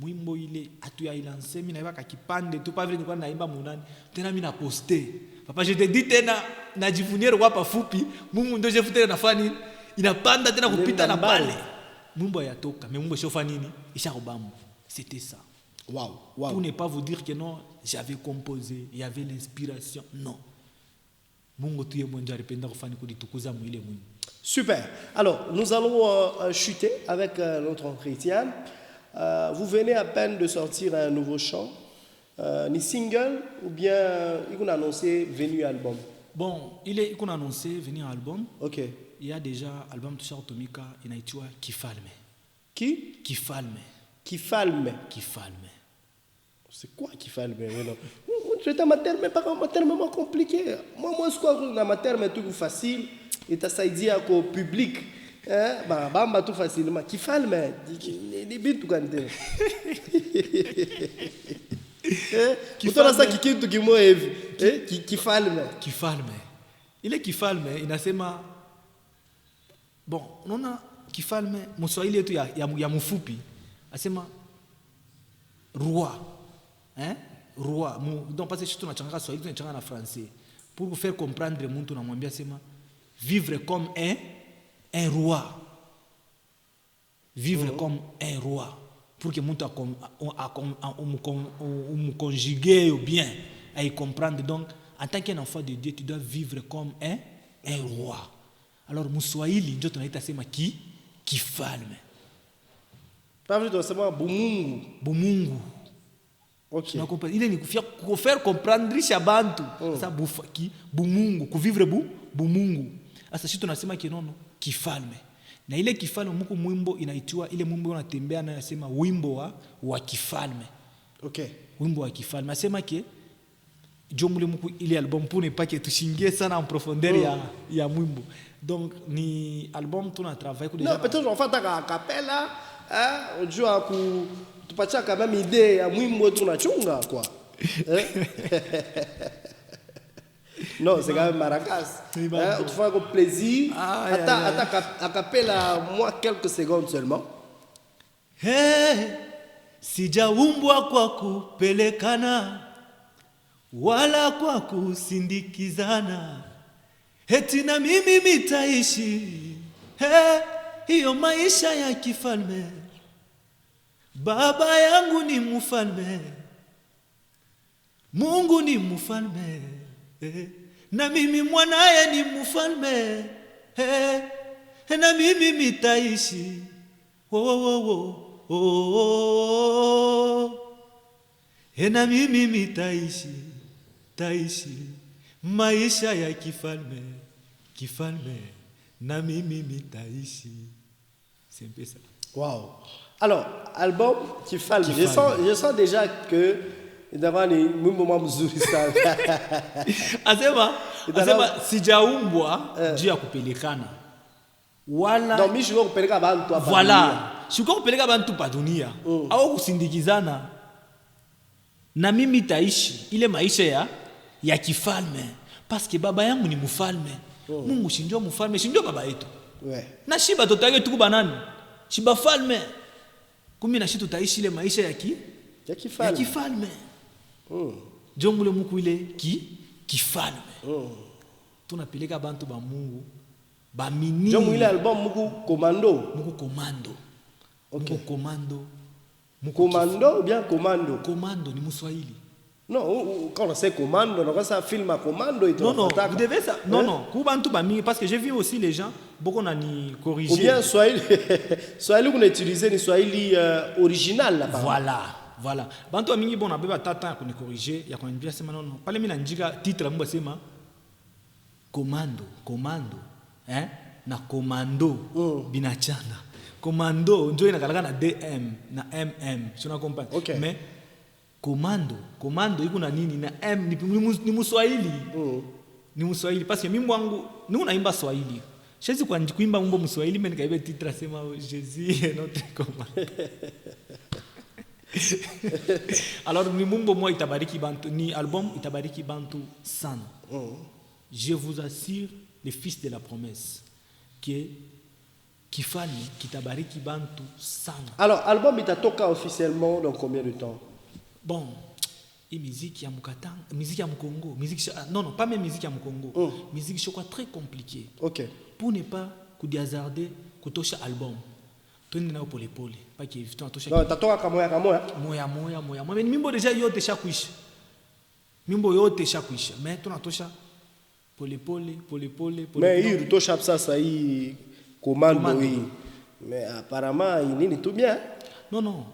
C: Mwimbo ile atuya ilanse mimi naibaka kipande tu pas vile nilikuwa naimba munani. Tena mimi na poster. Papa, je te dis tena najivunia kwa pafupi, Mungu ndio chef tena nafanya inapanda tena kupita na pale. Mungu yatoka, mais Mungu shofa nini? Ishakobamba. C'était ça.
A: Wow.
C: Pour ne pas vous dire que non, j'avais composé, il y avait l'inspiration. Non. Mungu tu yeye mwenye alipenda kufanya kulitukuza mwile Mungu.
A: Super. Alors, nous allons chuter avec notre entretien. Vous venez à peine de sortir un nouveau chant. Ni single ou bien il a annoncé venu album?
C: Bon, il a annoncé venu album.
A: Ok.
C: Il y a déjà album de Chartomika inaitwa Kifalme.
A: Qui?
C: Kifalme.
A: Kifalme.
C: Kifalme.
A: C'est quoi Kifalme? C'est un terme compliqué. Moi je crois que un terme tout facile et ça dit au public. Bamba tout facilement. Kifalme. Ni bitu kande. Kifalme kitu kimoja hivi. Kifalme.
C: Ile kifalme inasema bon, unaona kifalme Mswahili yetu ya mfupi asema roi. Roi. Donc parce que tunachanganya Swahili tunachanganya na français. Pour vous faire comprendre mtu namwambia sema vivre comme un roi. Vivre comme un roi. Pour que mtu conjuguer bien et y comprendre. Donc, en tant qu'un enfant de Dieu, tu dois vivre comme un roi. Alors, Mswahili, ndio tunaita sema kifalme.
A: Pas vu sema
C: bumungu.
A: OK.
C: Il est pour faire comprendre shabantu. Ça bumungu, kuvivre bumungu. Asa sisi tunasema kinono kifalme. Na ile kifalme mko mwimbo inaitwa ile mwimbo unatembea nayo nasema wimbo wa kifalme.
A: Okay.
C: Wimbo wa kifalme. Nasema ke jomule mko ile album pour ne pas que tushingie sana en profondeur ya mwimbo. Donc ni album tuna travailler ko déjà.
A: Non, peut-être on fait ta capella, on joue à tupatia quand même idée ya mwimbo tunachunga quoi. Non, c'est quand même maracas. Autrefois, avec plaisir. Attends, acapella, moi, quelques secondes seulement.
C: Hey, sijaumbwa kwa kupelekana wala kwa kusindikizana, eti na mimi mitaishi hiyo maisha ya kifalme. Baba yangu ni mfalme, Mungu ni mfalme, na mimi mwanaye ni mfalme, na mimi mitaishi na mimi mitaishi maisha ya kifalme, na mimi mitaishi. C'est un peu ça.
A: Wow. Alors, album Kifalme. Je sens déjà que ndavani mwimbo mzuri sana.
C: Asema sijaumbwa juu ya kupelekana. Wala
A: Donc mimi siko kupeleka bantu hapa.
C: Voilà. Siko kupeleka bantu pa dunia au kusindikizana. Na mimi taishi ile maisha ya kifalme parce que baba yangu ni mfalme. Mungu si ndio mfalme, si ndio baba yetu.
A: Ouais.
C: Na shiba totake tuku banani? Shiba falme. Kumi na shi tutaishi ile maisha ya kifalme. Jomule muku ile kifalme. Tunapeleka bantu ba Mungu ba mini.
A: Jomu ile album muku commando.
C: Okay. Muku commando.
A: Commando ou bien commando?
C: Commando ni Mswahili.
A: Non, quand on sait commando, on a un film à commando.
C: Non, vous devez ça. Non. Parce que j'ai vu aussi les gens, beaucoup on a ni corrigé.
A: Ou bien Swahili qu'on utilise ni Swahili original là.
C: Voilà. Bantu amingi bon na beba tata qu'on corriger, ya qu'on bien sema non. Pale mimi na njika titre mba sema commando. Na commando binachana. Commando ndio inakalaka na DM na MM. Si una comprendre?
A: Okay.
C: Mais commando iko na nini na M ni Mswahili. Ni Mswahili parce que mimi wangu ni unaimba Swahili. Shezi kwa kuimba mambo Mswahili mimi nikaibe titre sema Jésus est notre commandant. Alors ni mumbo moi itabariki bantu ni album itabariki bantu sana. Je vous assure les fils de la promesse que Kifalme kitabariki bantu sana.
A: Alors album itatoka officiellement dans combien de temps?
C: Bon, et musique ya Mukatanga, musique ya Mkongo, musique non, pas même musique ya Mkongo. Musique je crois très compliqué.
A: OK.
C: Pour ne pas kudiazarder kutosha album. Twende nao pole pas que vitu tosha.
A: Non, tatoka kamoya.
C: Moya. Mais mimbo déjà yote shakuisha. Mais tunatosha pole.
A: Mais hii utosha sasa hii commando hii. Mais apparemment il nini tout bien.
C: Non.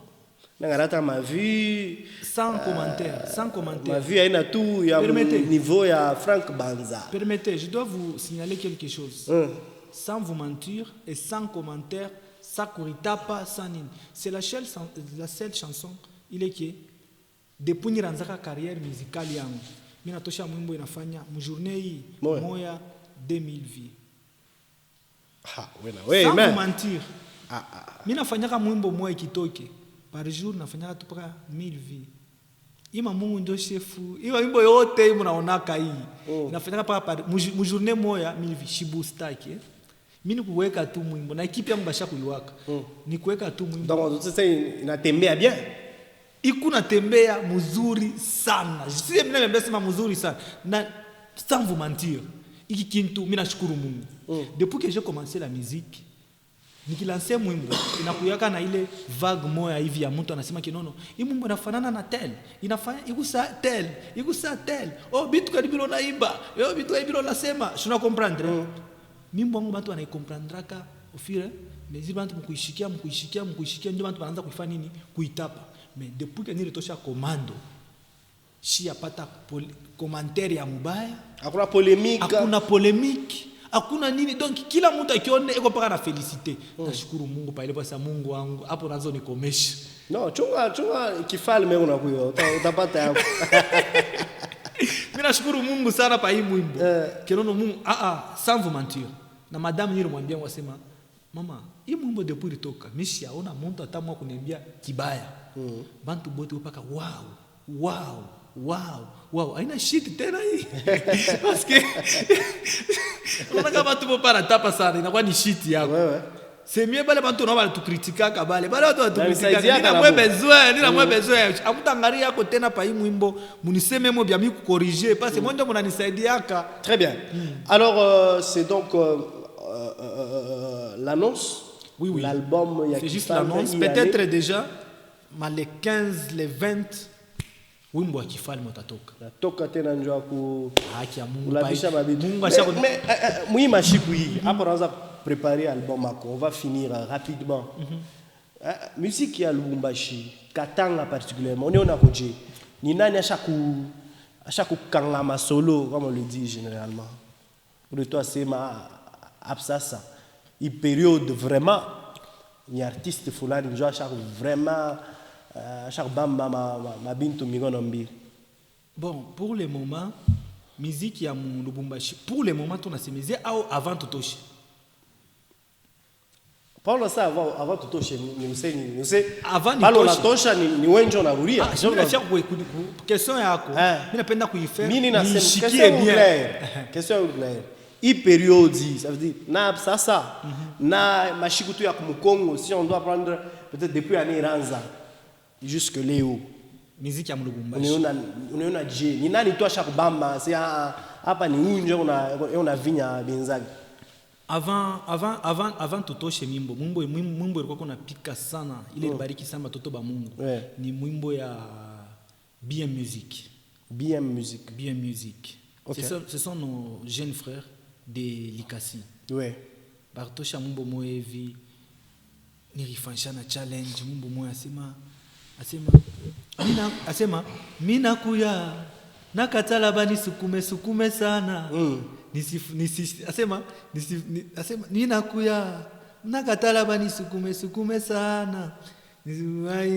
A: Nangarata ma vue
C: sans commentaire.
A: Ma vue haina tout ya niveau ya Frank Banza.
C: Permettez, je dois vous signaler quelque chose. Sans vous mentir et sans commentaire, ça kuritapa sans nini. C'est la seule chanson il est que depuis niranzaka carrière musicale yangu. Mimi natosha mwimbo inafanya mjournée hii moya 2000 vies. Sans vous mentir. Mimi nafanyaka mwimbo moya ikitoke. Par jour nafanyaka tu paka 1000 vies. Ima Mungu ndio chefu. Ima wimbo yote mnaonaka hii. Nafanyaka paka mjournée moya 1000 vies shibustaki. Mimi nikuweka tu mwimbo na ekipi yangu basha kuiwaka. Ni kuweka tu mwimbo.
A: Donc sasa inatembea bien.
C: Ikuna tembea mzuri sana. Je sais mimi nimesema mzuri sana. Na sans vous mentir. Iki kintu mimi nashukuru Mungu. Depuis que j'ai commencé la musique, nikilanse mwimbo inakuyaka na ile vague moya hivi ya mtu anasema kinono hii mwimbo inafanana na tel inafanya igusa tel oh bitu kadibilo naimba bitu kadibilo nasema shuna comprendre mimbo wangu watu wanaikomprendraka ofire mais bantu mkuishikia ndio bantu wanaanza kuifanya nini kuitapa mais depuis que nilitosha commando si yapata commentaire ya mubaya
A: hakuna
C: polemique hakuna nini donc kila mtu akione iko paka na felicite nashukuru Mungu pale basi Mungu wangu hapo nazo nikomesha
A: no chunga Kifalme unakuyo utapata hapo
C: mimi nashukuru Mungu sana pa hii mwimbo kinono Mungu sans vous mentir na madame nilimwambia wasema mama hii mwimbo depuis ilitoka mimi siaona mtu atamwa kuniambia kibaya bantu bote upaka wow wow aina shit tena hii parce que kama tu para tapa sana inakuwa ni shit yako
A: Ouais.
C: c'est mieux bale bantu na bale tukritikaka bale watu tukritikaka nina mwe besoin akutangaria yako tena pa hii mwimbo muniseme mo bia mi corriger parce que moi ndio munanisaidiaka.
A: Très bien. Alors, c'est donc l'annonce.
C: Oui.
A: L'album, il y a
C: c'est juste l'annonce. Peut-être déjà, mais les 15, les 20, wimbo wa kifalme utatoka.
A: Natoka tena njoo ku
C: haki ya Mungu.
A: Ulabisha mabibi. Mais muhimu shiku hii. Hapo naanza préparer album yako. On va finir rapidement. Musique ya Lubumbashi, Katanga particulièrement. On est on koje. Ni nani ashaku kangama solo comme on le dit généralement. Pour toi c'est ma absassa. Une période vraiment ni artiste fulani njoo ashaku vraiment chaque bamba ma bintu migono mbili.
C: Bon, pour le moment, musique ya Lubumbashi, pour le moment, on a sémisé avant tout toucher.
A: Parle ça avant tout toucher, nous sais.
C: Avant
A: parle la tosha ni wenjo na ruria.
C: Je vais faire question yako. Mimi napenda kuifaire.
A: Mimi nasema question claire. Hii période, ça veut dire na sasa na mashikutu ya kumkongo si on doit prendre peut-être depuis année Ranza. Jusque Léo.
C: Musique ya Lubumbashi.
A: Unaona je, ni nani tu ashakubamba? Si hapa ni unje una vinya benzaga.
C: Avant tutoshe mwimbo ilikuwa kuna pika sana ile bariki sana watoto ba Mungu. Ni mwimbo ya BM Music. Okay. Ce sont nos jeunes frères de Likasi.
A: Ouais.
C: Bartosha mwimbo moevi nilifanshana challenge mwimbo moya asema mina kuya nakatala bani sukume sana asema mina kuya nakatala bani sukume sana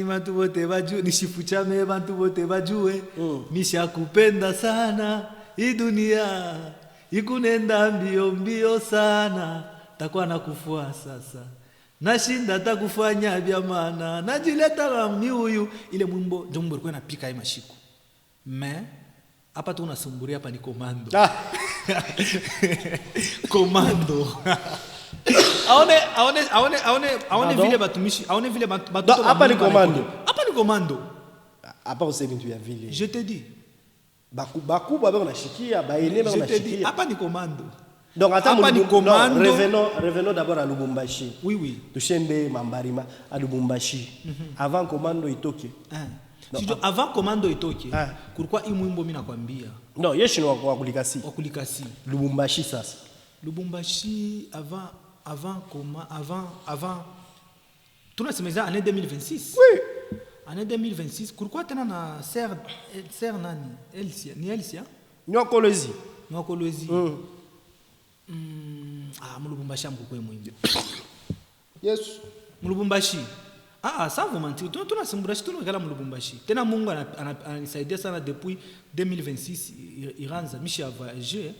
C: bantu bote bajue nishifuchame bantu bote bajue nishakupenda sana hii dunia ikunenda mbio sana takuwa nakufua sasa nashinda takufanya vya maana najileta mimi huyu ile mwimbo ndio mwimbo alikuwa anapika hii mashiku mais hapa tu unasumburia hapa ni komando komando aone vile batumishi aone vile batoto
A: hapa ni komando
C: hapa
A: usemi tu ya vile
C: je te dis
A: baku baba unashikia baene baba unashikia
C: hapa ni komando.
A: Donc revenons d'abord à Lubumbashi.
C: Oui.
A: Tushende Mambarima à Lubumbashi. Avant commando itoke.
C: Avant commando itoke. Pourquoi hii mwimbo mimi nakwambia?
A: Non, yeshi ni wa kulikasi. Lubumbashi sasa.
C: Lubumbashi avant tunasemeza année 2026.
A: Oui.
C: Année 2026. Pourquoi tena na ser nani? Elsia?
A: Nyokolozi.
C: Mulubumbashi amkukwe mwimbo.
A: Yes.
C: Mulubumbashi. Ça vous mentir. Tunasimburashi tunakala Mulubumbashi. Tena Mungu ananisaidia sana depuis 2026 iranza mishi ya voyager.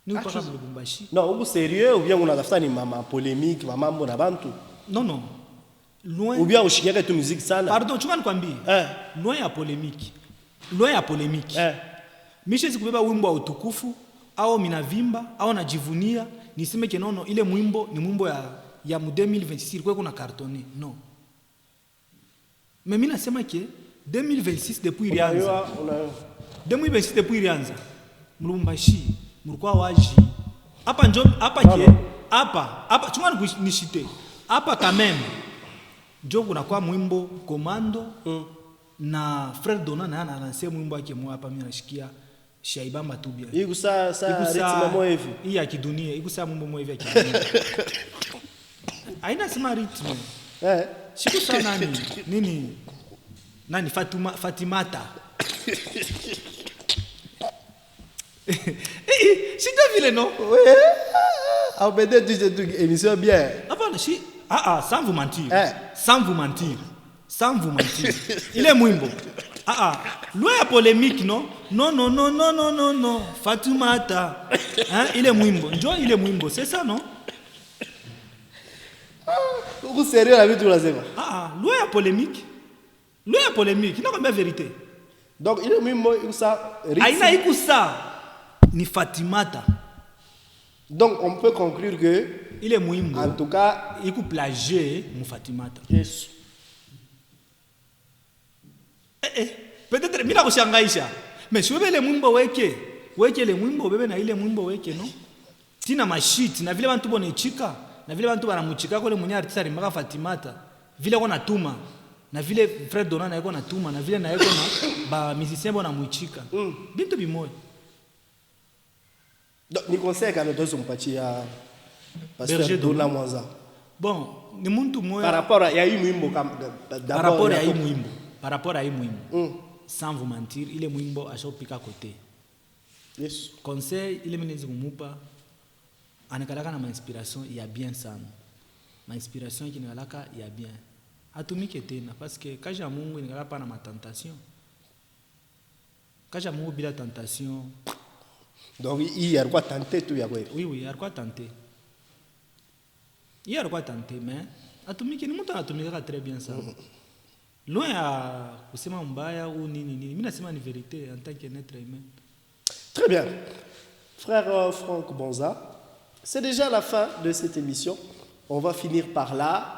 C: Ni upaka Mulubumbashi.
A: Non, vous sérieux ou bien unatafuta ni mama polémique, mambo na bantu?
C: Non. Loin.
A: Ou bien ushikiaka tu musique sana?
C: Pardon, tu vas nikwambie. Loin ya polémique. Mishi sikubeba wimbo wa utukufu au minavimba au najivunia niseme ke nono ile mwimbo ni mwimbo ya mu 2026 ilikuwa kuna cartonné non mais mimi nasema ke 2026 depuis ilianza 2026 depuis ilianza Mulumbashi mulikuwa waji hapa njo hapa ke hapa chunga nishite hapa kameme njo kuna kwa mwimbo Komando na Frère Dona na anasema mwimbo wake mwa hapa mimi nashikia Shaibamba Tubia.
A: Igusa ritme moevi.
C: Hii ya kidunia, igusa mwimbo moevi ya kidunia. Haina sema ritme. Shiku sana nini? Nani Fatimata. Sita vile no.
A: Ah peut-être tu sais truc émission bien.
C: Hapana sans vous mentir. Il est mwimbo. Loin ya polémique non. Fatimata. Il est mwimbo. Njoo ile mwimbo, c'est ça non?
A: Vous sérieux la vie tu la sais pas?
C: Loin ya polémique. Nakwambia vérité.
A: Donc ile mwimbo ikusa
C: aina ikusa ni Fatimata.
A: Donc on peut conclure que
C: ile mwimbo
A: en tout cas
C: iku plagier mu Fatimata.
A: yes.
C: Peut-être mina kushangaisha. Mais si wewe ile mwimbo weke ile mwimbo bebe na ile mwimbo weke no. Tina mashit na vile bantu bonechika na vile bantu banamuchika kole mwenye artista rimaka Fatimata. Vile kona tuma na vile Fred Donana yako na tuma na vile na yako na ba musicien bona muichika. Bintu bimoya.
A: Donc ni conseil quand nous mpatia Pasteur Dona Mwanza.
C: Bon, ni muntu moya
A: par rapport à yayi mwimbo
C: par rapport à mwimbo. Par rapport à mwimbo. Sans vous mentir, il est mwimbo ashopika côté.
A: Yes.
C: Conseil, il est menezi kumupa anakalaka na inspiration ya bien sana. Ma inspiration qui nakalaka ya bien. Atumike tena parce que kaja Mungu inakala pa na matentation. Kaja Mungu bila tentation.
A: Donc il y a quoi tenter tout ya kweli.
C: Oui, il y a quoi tenter. Il y a quoi tenter mais atumike ni mtu anatumika très bien sana. Loin à kusema mbaya ou nini. Mimi nasema ni vérité en tant qu'être humain.
A: Très bien. Frère Franck Bonza, c'est déjà la fin de cette émission. On va finir par là.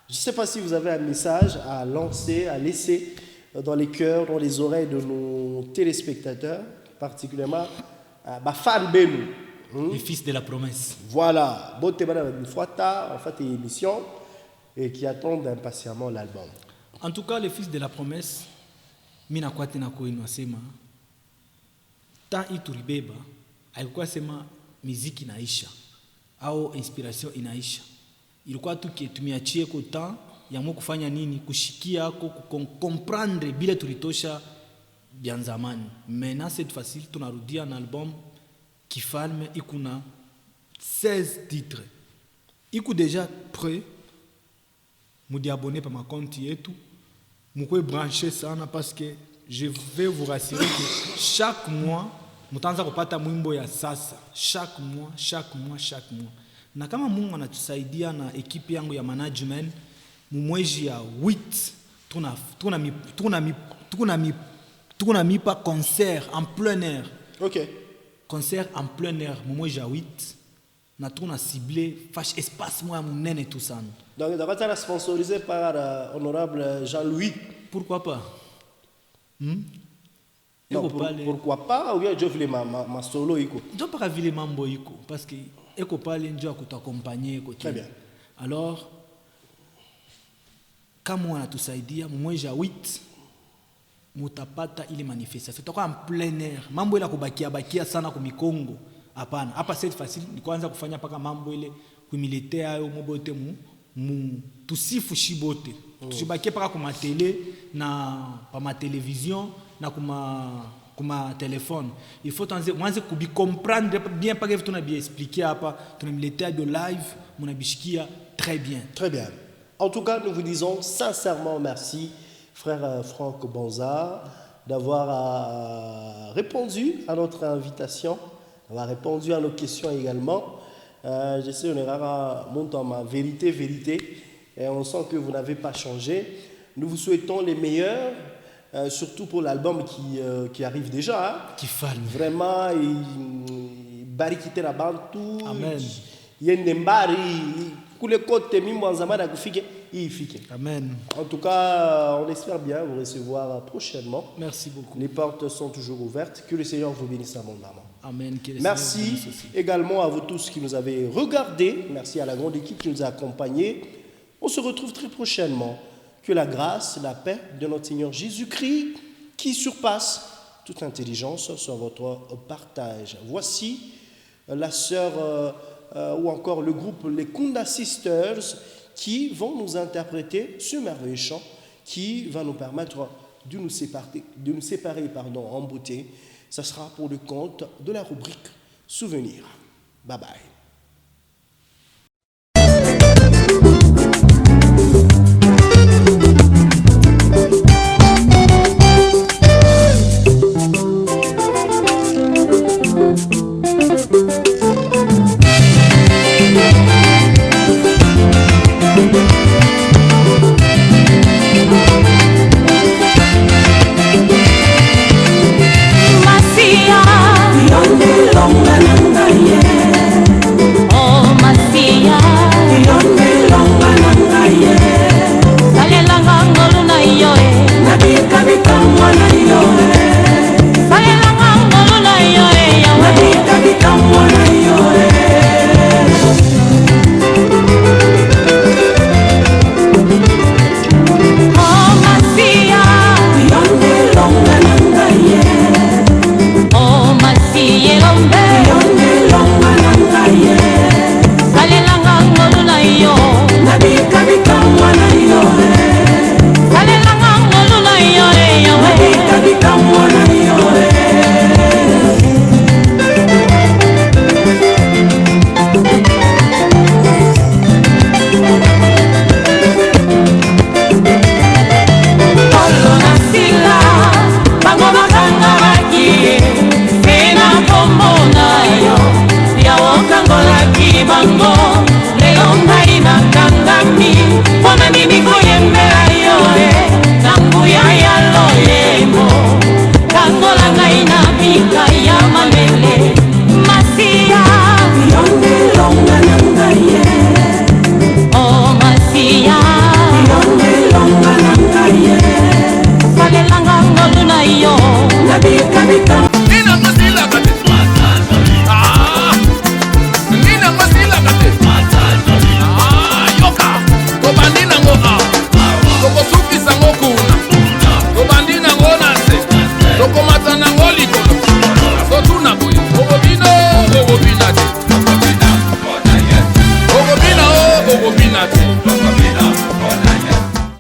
A: Je ne sais pas si vous avez un message à lancer, à laisser dans les cœurs, dans les oreilles de nos téléspectateurs, particulièrement fans Benou.
C: Les fils de la promesse.
A: Voilà. Botebana Fouata, en fait, émission et qui attendent impatiemment l'album.
C: En tout cas, les fils de la promesse, mina kwate na koino asema ta ituribeba alikuwa sema muziki inaisha au inspiration inaisha. Ilikuwa tu tumiachie ko temps ya mo kufanya nini kushikia ko comprendre bila tulitosha bien zamani. Maintenant cette fois-ci tunarudia un album Kifalme ikuna 16 titres. Iku déjà prêt. Mudi abonné par ma compte yetu. Moukoe branché sana parce que je vais vous rassurer que chaque mois mutanza kupata mwimbo ya sasa. Chaque mois. Na kama Mungu anatusaidia na ekipi yangu ya management mwezi ya 8 tuna mipa concert en plein air.
A: OK.
C: Concert en plein air mwezi ya 8 na tuna ciblé fâche espace moi munene tout ça.
A: Donc d'abord ça sponsorisé par honorable Jean-Louis.
C: Pourquoi pas?
A: Non, pourquoi pas? Ou bien je voulais ma solo iko.
C: Je pas vile mambo iko parce que eko pale ndio akutuaccompagner ko.
A: Très bien.
C: Alors kama wanatusaidia mwezi wa 8 mutapata ile manifestation. Tutakuwa en plein air. Mambo ile kubakia sana ku Mikongo. Hapana. Hapa c'est facile ni kwanza kufanya paka mambo ile ku militaire ayo mobote tusifu shibote. Tusibakie paka kuma télé na pa ma télévision na kuma téléphone. Il faut mwanze kubi comprendre bien pas que tu na bien expliquer hapa tuna militaire de live munabishikia très bien.
A: Très bien. En tout cas, nous vous disons sincèrement merci frère Franck Bonza d'avoir répondu à notre invitation, d'avoir répondu à nos questions également. Je sais, on est rare montant ma vérité, et on sent que vous n'avez pas changé. Nous vous souhaitons les meilleurs, surtout pour l'album qui arrive déjà. Hein.
C: Kifalme.
A: Vraiment, barikite la bantu.
C: Amen.
A: Yendembari, kule kote mimbo nzamana kufike, ifike.
C: Amen.
A: En tout cas, on espère bien vous recevoir prochainement.
C: Merci beaucoup.
A: Les portes sont toujours ouvertes. Que le Seigneur vous bénisse abondamment.
C: Amen.
A: Merci également à vous tous qui nous avez regardés. Merci à la grande équipe qui nous a accompagnés. On se retrouve très prochainement. Que la grâce, la paix de notre Seigneur Jésus-Christ, qui surpasse toute intelligence, soit votre partage. Voici la sœur ou encore le groupe Les Kunda Sisters qui vont nous interpréter ce merveilleux chant qui va nous permettre de nous séparer en beauté. Ça sera pour le compte de la rubrique Souvenirs. Bye bye.